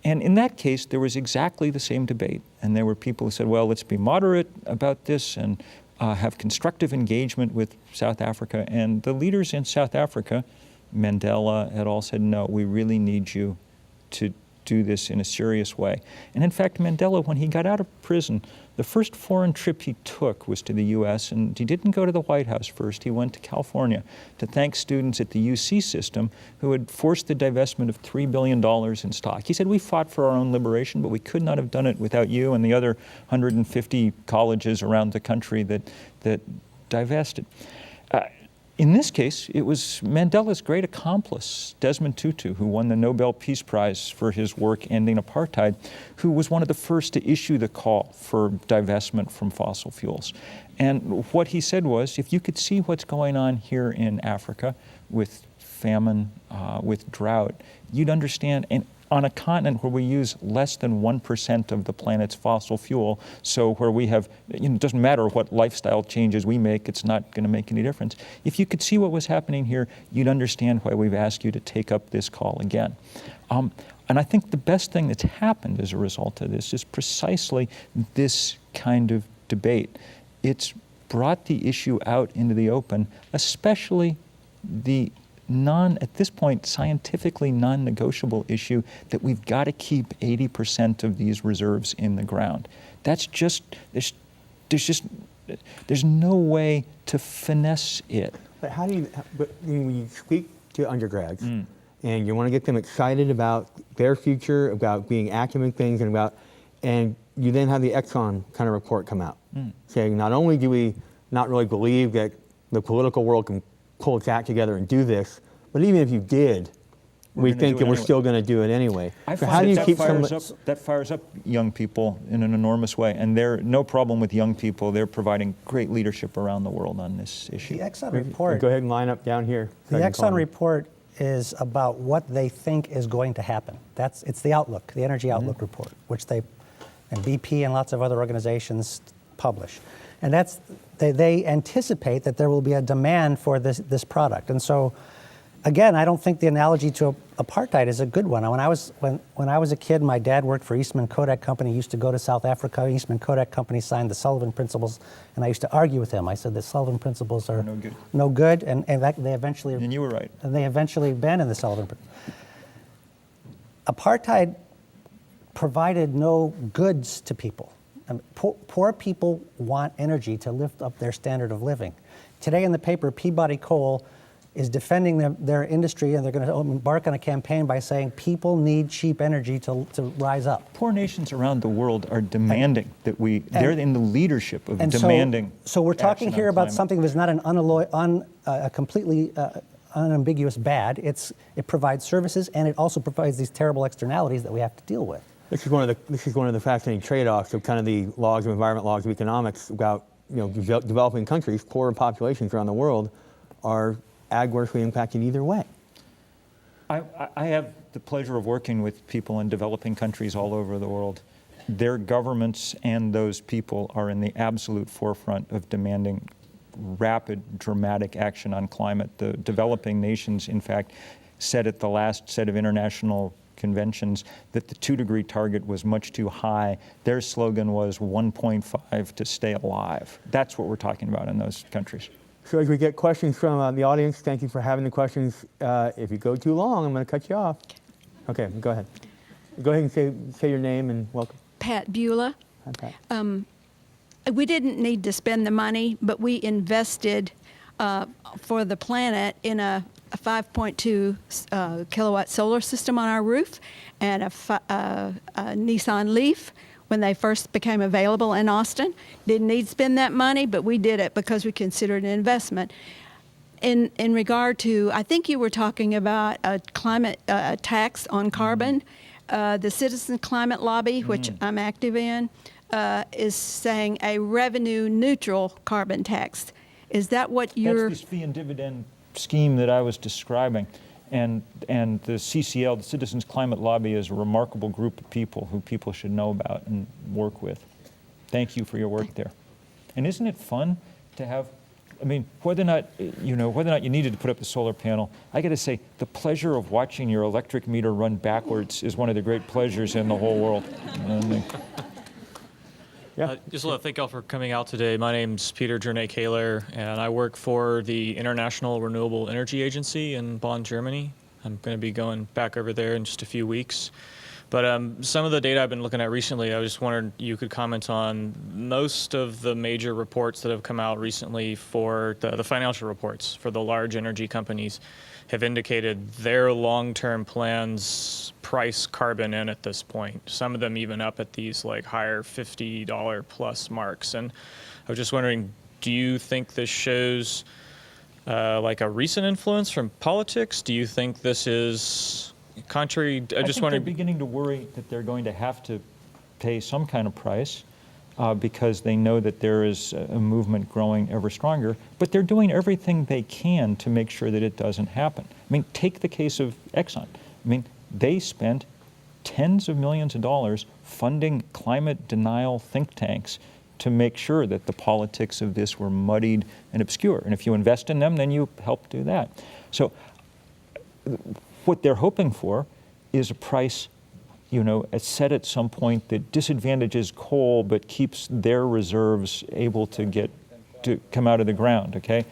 And in that case, there was exactly the same debate. And there were people who said, well, let's be moderate about this and have constructive engagement with South Africa. And the leaders in South Africa, Mandela et al., said, no, we really need you to do this in a serious way. And in fact, Mandela, when he got out of prison, the first foreign trip he took was to the US, and he didn't go to the White House first. He went to California to thank students at the UC system who had forced the divestment of $3 billion in stock. He said, we fought for our own liberation, but we could not have done it without you and the other 150 colleges around the country that divested. In this case, it was Mandela's great accomplice, Desmond Tutu, who won the Nobel Peace Prize for his work ending apartheid, who was one of the first to issue the call for divestment from fossil fuels. And what he said was, if you could see what's going on here in Africa with famine, with drought, you'd understand. And on a continent where we use less than 1% of the planet's fossil fuel, so where we have, it doesn't matter what lifestyle changes we make, it's not going to make any difference. If you could see what was happening here, you'd understand why we've asked you to take up this call again. And I think the best thing that's happened as a result of this is precisely this kind of debate. It's brought the issue out into the open, especially the at this point, scientifically non-negotiable issue that we've got to keep 80% of these reserves in the ground. That's just, there's no way to finesse it. But how do you, but when you speak to undergrads and you want to get them excited about their future, about being active in things, and you then have the Exxon kind of report come out saying not only do we not really believe that the political world can pull its act together and do this, but even if you did, we think that we're still going to do it anyway. So how do you keep that fires up young people in an enormous way, and they're no problem with young people. They're providing great leadership around the world on this issue. The Exxon report. Go ahead and line up down here. The Exxon report is about what they think is going to happen. It's the Outlook, the Energy Outlook report, which and BP and lots of other organizations publish. And they anticipate that there will be a demand for this product. And so, again, I don't think the analogy to apartheid is a good one. When I was a kid, my dad worked for Eastman Kodak Company. He used to go to South Africa. Eastman Kodak Company signed the Sullivan Principles, and I used to argue with him. I said the Sullivan Principles are no good, and they eventually. And you were right. And they eventually abandoned the Sullivan Principles. Apartheid provided no goods to people. I mean, poor people want energy to lift up their standard of living. Today in the paper, Peabody Coal is defending their industry, and they're going to embark on a campaign by saying people need cheap energy to rise up. Poor nations around the world are demanding that they're in the leadership of demanding. So we're talking here about something that's not a completely unambiguous bad. It provides services, and it also provides these terrible externalities that we have to deal with. This is one of the fascinating trade-offs of kind of the laws of environment, laws of economics about developing countries, poorer populations around the world are adversely impacted either way. I have the pleasure of working with people in developing countries all over the world, their governments and those people are in the absolute forefront of demanding rapid, dramatic action on climate. The developing nations, in fact, said at the last set of international conventions that the 2-degree target was much too high. Their slogan was 1.5 to stay alive. That's what we're talking about in those countries. So as we get questions from the audience, thank you for having the questions. If you go too long, I'm going to cut you off. Okay, go ahead. Go ahead and say your name and welcome. Pat Beulah. Hi, Pat. We didn't need to spend the money, but we invested for the planet in a 5.2 kilowatt solar system on our roof and a Nissan Leaf when they first became available in Austin. Didn't need to spend that money, but we did it because we considered it an investment. In regard to, I think you were talking about a climate tax on carbon. The Citizen Climate Lobby, which I'm active in, is saying a revenue neutral carbon tax. Is that what you're... That's this fee and dividend scheme that I was describing. And the CCL, the Citizens Climate Lobby, is a remarkable group of people who people should know about and work with. Thank you for your work there. And isn't it fun to have, I mean, whether or not you needed to put up the solar panel, I got to say, the pleasure of watching your electric meter run backwards is one of the great pleasures in the whole world. Yeah. Just want to thank y'all for coming out today. My name's Peter Journet-Kahler, and I work for the International Renewable Energy Agency in Bonn, Germany. I'm going to be going back over there in just a few weeks. But some of the data I've been looking at recently, I just wondered you could comment on most of the major reports that have come out recently for the financial reports for the large energy companies have indicated their long-term plans price carbon in at this point. Some of them even up at these like higher $50 plus marks. And I was just wondering, do you think this shows like a recent influence from politics? Do you think this is contrary? I think they're beginning to worry that they're going to have to pay some kind of price because they know that there is a movement growing ever stronger, but they're doing everything they can to make sure that it doesn't happen. I mean, take the case of Exxon. I mean, they spent tens of millions of dollars funding climate denial think tanks to make sure that the politics of this were muddied and obscure. And if you invest in them, then you help do that. So what they're hoping for is a price, set at some point that disadvantages coal but keeps their reserves able to come out of the ground, okay?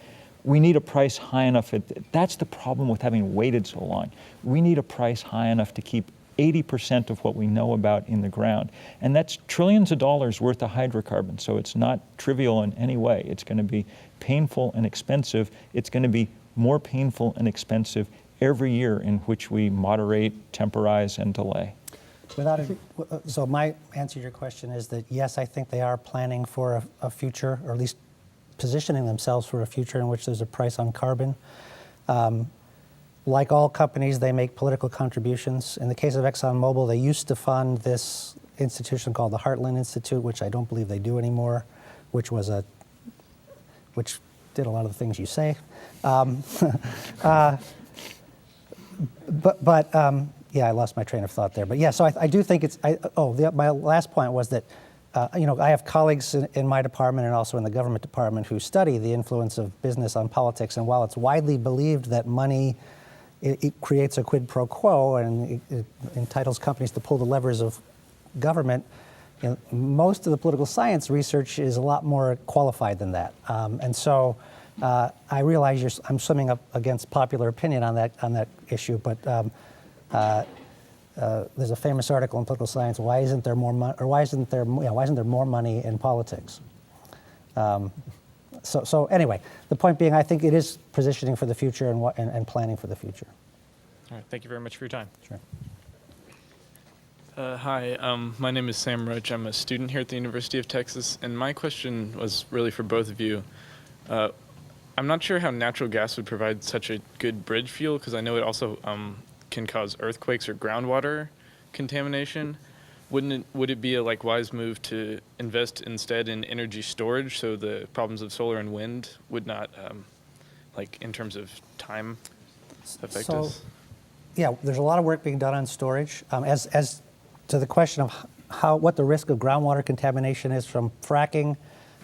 We need a price high enough. That's the problem with having waited so long. We need a price high enough to keep 80% of what we know about in the ground. And that's trillions of dollars worth of hydrocarbons. So it's not trivial in any way. It's going to be painful and expensive. It's going to be more painful and expensive every year in which we moderate, temporize, and delay. So my answer to your question is that yes, I think they are planning for a future, or at least positioning themselves for a future in which there's a price on carbon. Like all companies, they make political contributions. In the case of ExxonMobil, they used to fund this institution called the Heartland Institute, which I don't believe they do anymore, which did a lot of the things you say. Yeah, I lost my train of thought there. But yeah, so I do think it's. My last point was that, I have colleagues in my department and also in the government department who study the influence of business on politics. And while it's widely believed that money it creates a quid pro quo and it entitles companies to pull the levers of government, most of the political science research is a lot more qualified than that. And so I realize I'm swimming up against popular opinion on that issue, but. There's a famous article in Political Science. Why isn't there more money? Or why isn't there more money in politics? So anyway, the point being, I think it is positioning for the future and planning for the future. All right, thank you very much for your time. Sure. Hi, my name is Sam Roach. I'm a student here at the University of Texas, and my question was really for both of you. I'm not sure how natural gas would provide such a good bridge fuel, because I know it also can cause earthquakes or groundwater contamination. Would it be a wise move to invest instead in energy storage so the problems of solar and wind would not, in terms of time, affect us? Yeah, there's a lot of work being done on storage. As to the question of what the risk of groundwater contamination is from fracking.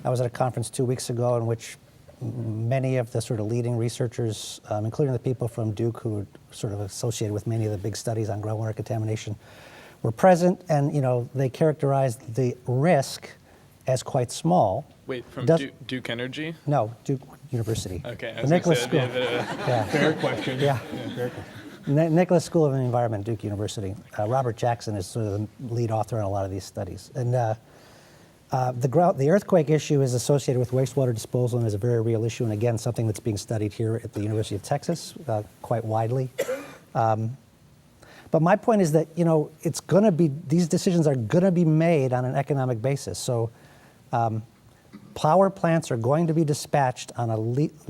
I was at a conference 2 weeks ago in which many of the sort of leading researchers, including the people from Duke who are sort of associated with many of the big studies on groundwater contamination, were present, and they characterized the risk as quite small. Wait, from Does- Duke Energy? No, Duke University. Okay, I The was gonna Nicholas say that'd School. be a bit of a- Yeah. Fair question. Yeah. Fair question. Nicholas School of Environment, Duke University. Robert Jackson is sort of the lead author on a lot of these studies. And the earthquake issue is associated with wastewater disposal and is a very real issue, and again, something that's being studied here at the University of Texas quite widely. But my point is that, it's going to be, these decisions are going to be made on an economic basis. So power plants are going to be dispatched on a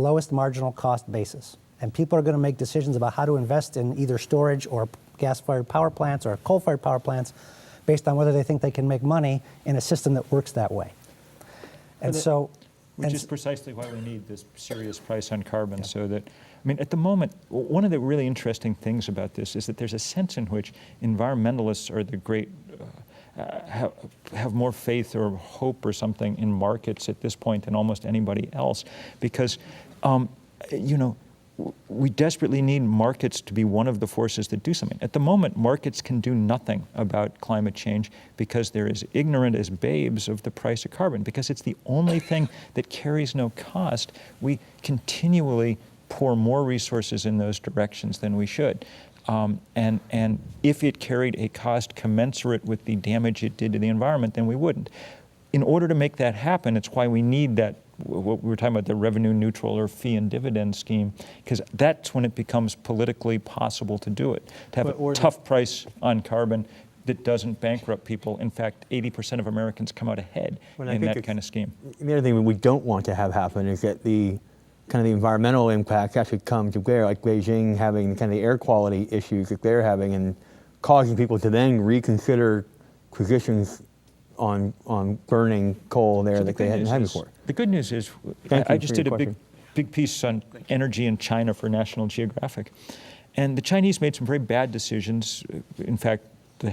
lowest marginal cost basis. And people are going to make decisions about how to invest in either storage or gas-fired power plants or coal-fired power plants based on whether they think they can make money in a system that works that way. And so... Which is precisely why we need this serious price on carbon, so that, at the moment, one of the really interesting things about this is that there's a sense in which environmentalists are the great, have more faith or hope or something in markets at this point than almost anybody else, because, we desperately need markets to be one of the forces that do something. At the moment, markets can do nothing about climate change because they're as ignorant as babes of the price of carbon, because it's the only thing that carries no cost. We continually pour more resources in those directions than we should. And if it carried a cost commensurate with the damage it did to the environment, then we wouldn't. In order to make that happen, it's why we need that, what we were talking about, the revenue neutral or fee and dividend scheme, because that's when it becomes politically possible to do it, to have a tough price on carbon that doesn't bankrupt people. In fact, 80% of Americans come out ahead in that kind of scheme. The other thing we don't want to have happen is that the kind of the environmental impact actually come to bear, like Beijing having kind of the air quality issues that they're having and causing people to then reconsider positions on burning coal there that they hadn't had before. The good news is, Thank you I just for did your a question. big piece on energy in China for National Geographic. And the Chinese made some very bad decisions. In fact, the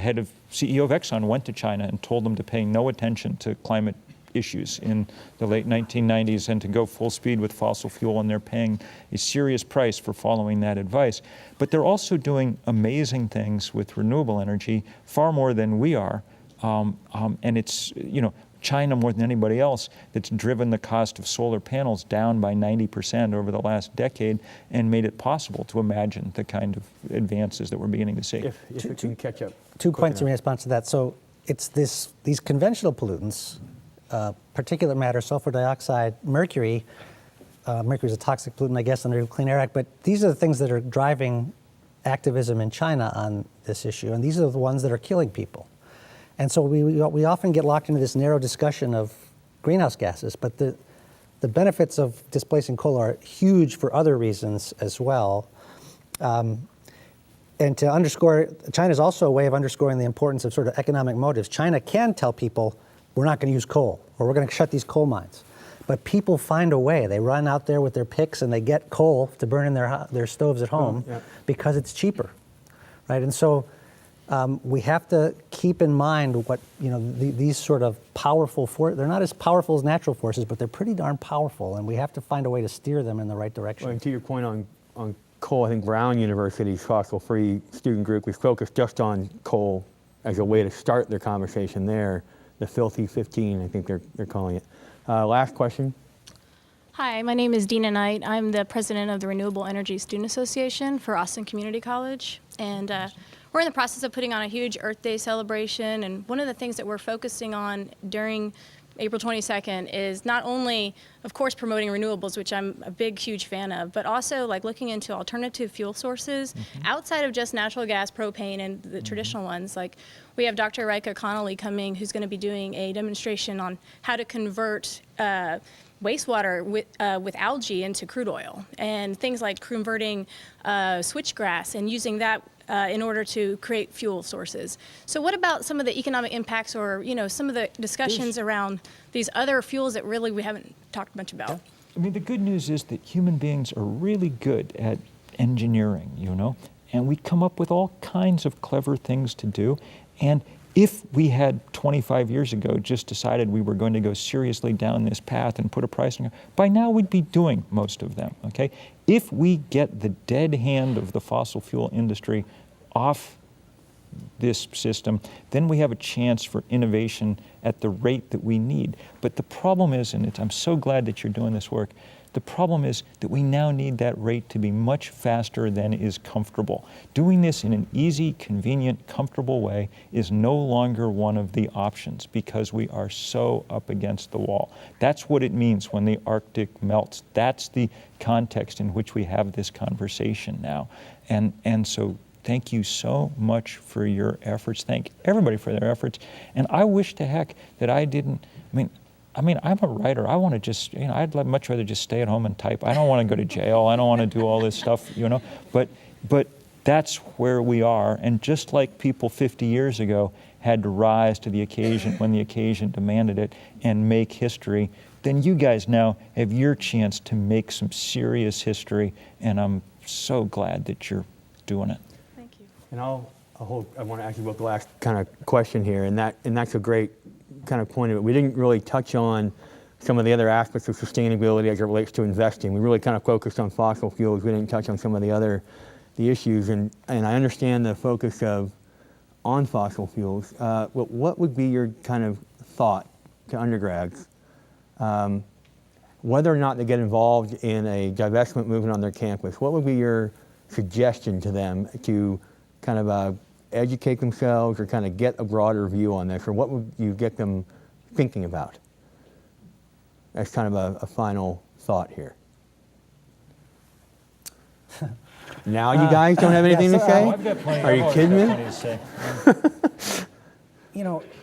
CEO of Exxon went to China and told them to pay no attention to climate issues in the late 1990s and to go full speed with fossil fuel, and they're paying a serious price for following that advice. But they're also doing amazing things with renewable energy, far more than we are. And it's, China more than anybody else that's driven the cost of solar panels down by 90% over the last decade and made it possible to imagine the kind of advances that we're beginning to see. If it can catch up. 2 points in response to that. So it's these conventional pollutants, particulate matter, sulfur dioxide, mercury. Mercury is a toxic pollutant, I guess, under the Clean Air Act. But these are the things that are driving activism in China on this issue, and these are the ones that are killing people. And so we often get locked into this narrow discussion of greenhouse gases, but the benefits of displacing coal are huge for other reasons as well. And to underscore, China is also a way of underscoring the importance of sort of economic motives. China can tell people, we're not going to use coal, or we're going to shut these coal mines. But people find a way. They run out there with their picks and they get coal to burn in their stoves at home because it's cheaper, right? And so we have to keep in mind what, these sort of powerful forces, they're not as powerful as natural forces, but they're pretty darn powerful, and we have to find a way to steer them in the right direction. Well, and to your point on coal, I think Brown University's fossil-free student group was focused just on coal as a way to start their conversation there. The Filthy 15, I think they're calling it. Last question. Hi, my name is Dina Knight. I'm the president of the Renewable Energy Student Association for Austin Community College. And we're in the process of putting on a huge Earth Day celebration. And one of the things that we're focusing on during April 22nd is not only, of course, promoting renewables, which I'm a big, huge fan of, but also like looking into alternative fuel sources outside of just natural gas, propane, and the traditional ones. Like we have Dr. Rika Connolly coming, who's going to be doing a demonstration on how to convert wastewater with algae into crude oil, and things like converting switchgrass and using that in order to create fuel sources. So what about some of the economic impacts, or some of the discussions around these other fuels that really we haven't talked much about? I mean, the good news is that human beings are really good at engineering, and we come up with all kinds of clever things to do. And If we had 25 years ago just decided we were going to go seriously down this path and put a price on it, by now we'd be doing most of them, okay? If we get the dead hand of the fossil fuel industry off this system, then we have a chance for innovation at the rate that we need. But the problem is, and I'm so glad that you're doing this work, the problem is that we now need that rate to be much faster than is comfortable. Doing this in an easy, convenient, comfortable way is no longer one of the options because we are so up against the wall. That's what it means when the Arctic melts. That's the context in which we have this conversation now. And so thank you so much for your efforts. Thank everybody for their efforts. And I wish to heck that I didn't, I mean, I'm a writer. I want to just, I'd much rather just stay at home and type. I don't want to go to jail. I don't want to do all this stuff, But that's where we are. And just like people 50 years ago had to rise to the occasion when the occasion demanded it and make history, then you guys now have your chance to make some serious history. And I'm so glad that you're doing it. Thank you. And I want to ask you about the last kind of question here, and that's a great kind of point of it. We didn't really touch on some of the other aspects of sustainability as it relates to investing. We really kind of focused on fossil fuels. We didn't touch on some of the issues, and I understand the focus on fossil fuels. But what would be your kind of thought to undergrads, whether or not they get involved in a divestment movement on their campus? What would be your suggestion to them to kind of educate themselves or kind of get a broader view on this, or what would you get them thinking about? That's kind of a final thought here. Now you guys don't have anything to say? I've got plenty. Are you kidding me? Plenty to say.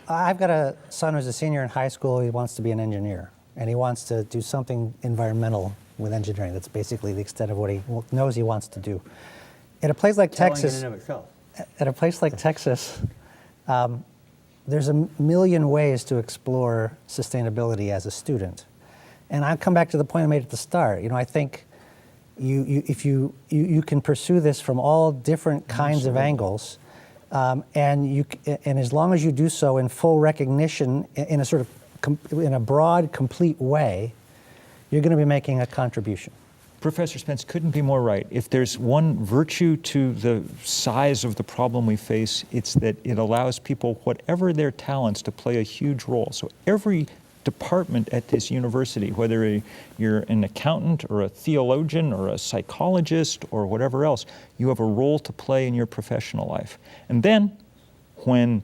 I've got a son who's a senior in high school. He wants to be an engineer, and he wants to do something environmental with engineering. That's basically the extent of what he knows he wants to do. At a place like Texas, there's a million ways to explore sustainability as a student. And I come back to the point I made at the start. I think if you can pursue this from all different kinds of angles, and as long as you do so in full recognition, in a sort of in a broad, complete way, you're going to be making a contribution. Professor Spence couldn't be more right. If there's one virtue to the size of the problem we face, it's that it allows people, whatever their talents, to play a huge role. So every department at this university, whether you're an accountant or a theologian or a psychologist or whatever else, you have a role to play in your professional life. And then when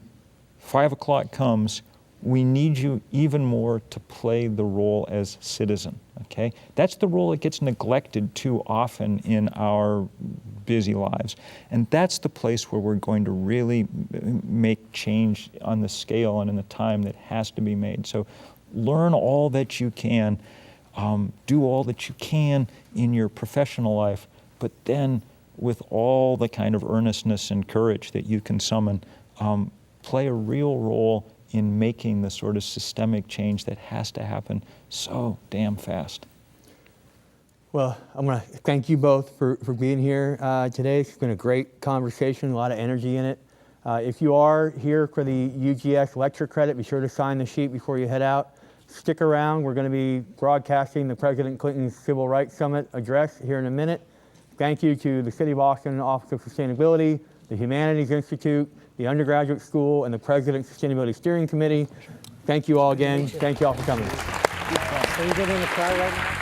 5 o'clock comes, we need you even more to play the role as citizen, okay? That's the role that gets neglected too often in our busy lives. And that's the place where we're going to really make change on the scale and in the time that has to be made. So learn all that you can, do all that you can in your professional life, but then with all the kind of earnestness and courage that you can summon, play a real role in making the sort of systemic change that has to happen so damn fast. Well, I want to thank you both for being here today. It's been a great conversation, a lot of energy in it. If you are here for the UGS lecture credit, be sure to sign the sheet before you head out. Stick around. We're going to be broadcasting the President Clinton's Civil Rights Summit address here in a minute. Thank you to the City of Austin Office of Sustainability, the Humanities Institute, the Undergraduate School, and the President's Sustainability Steering Committee. Thank you all again. Thank you all for coming. Are you getting in the car right now?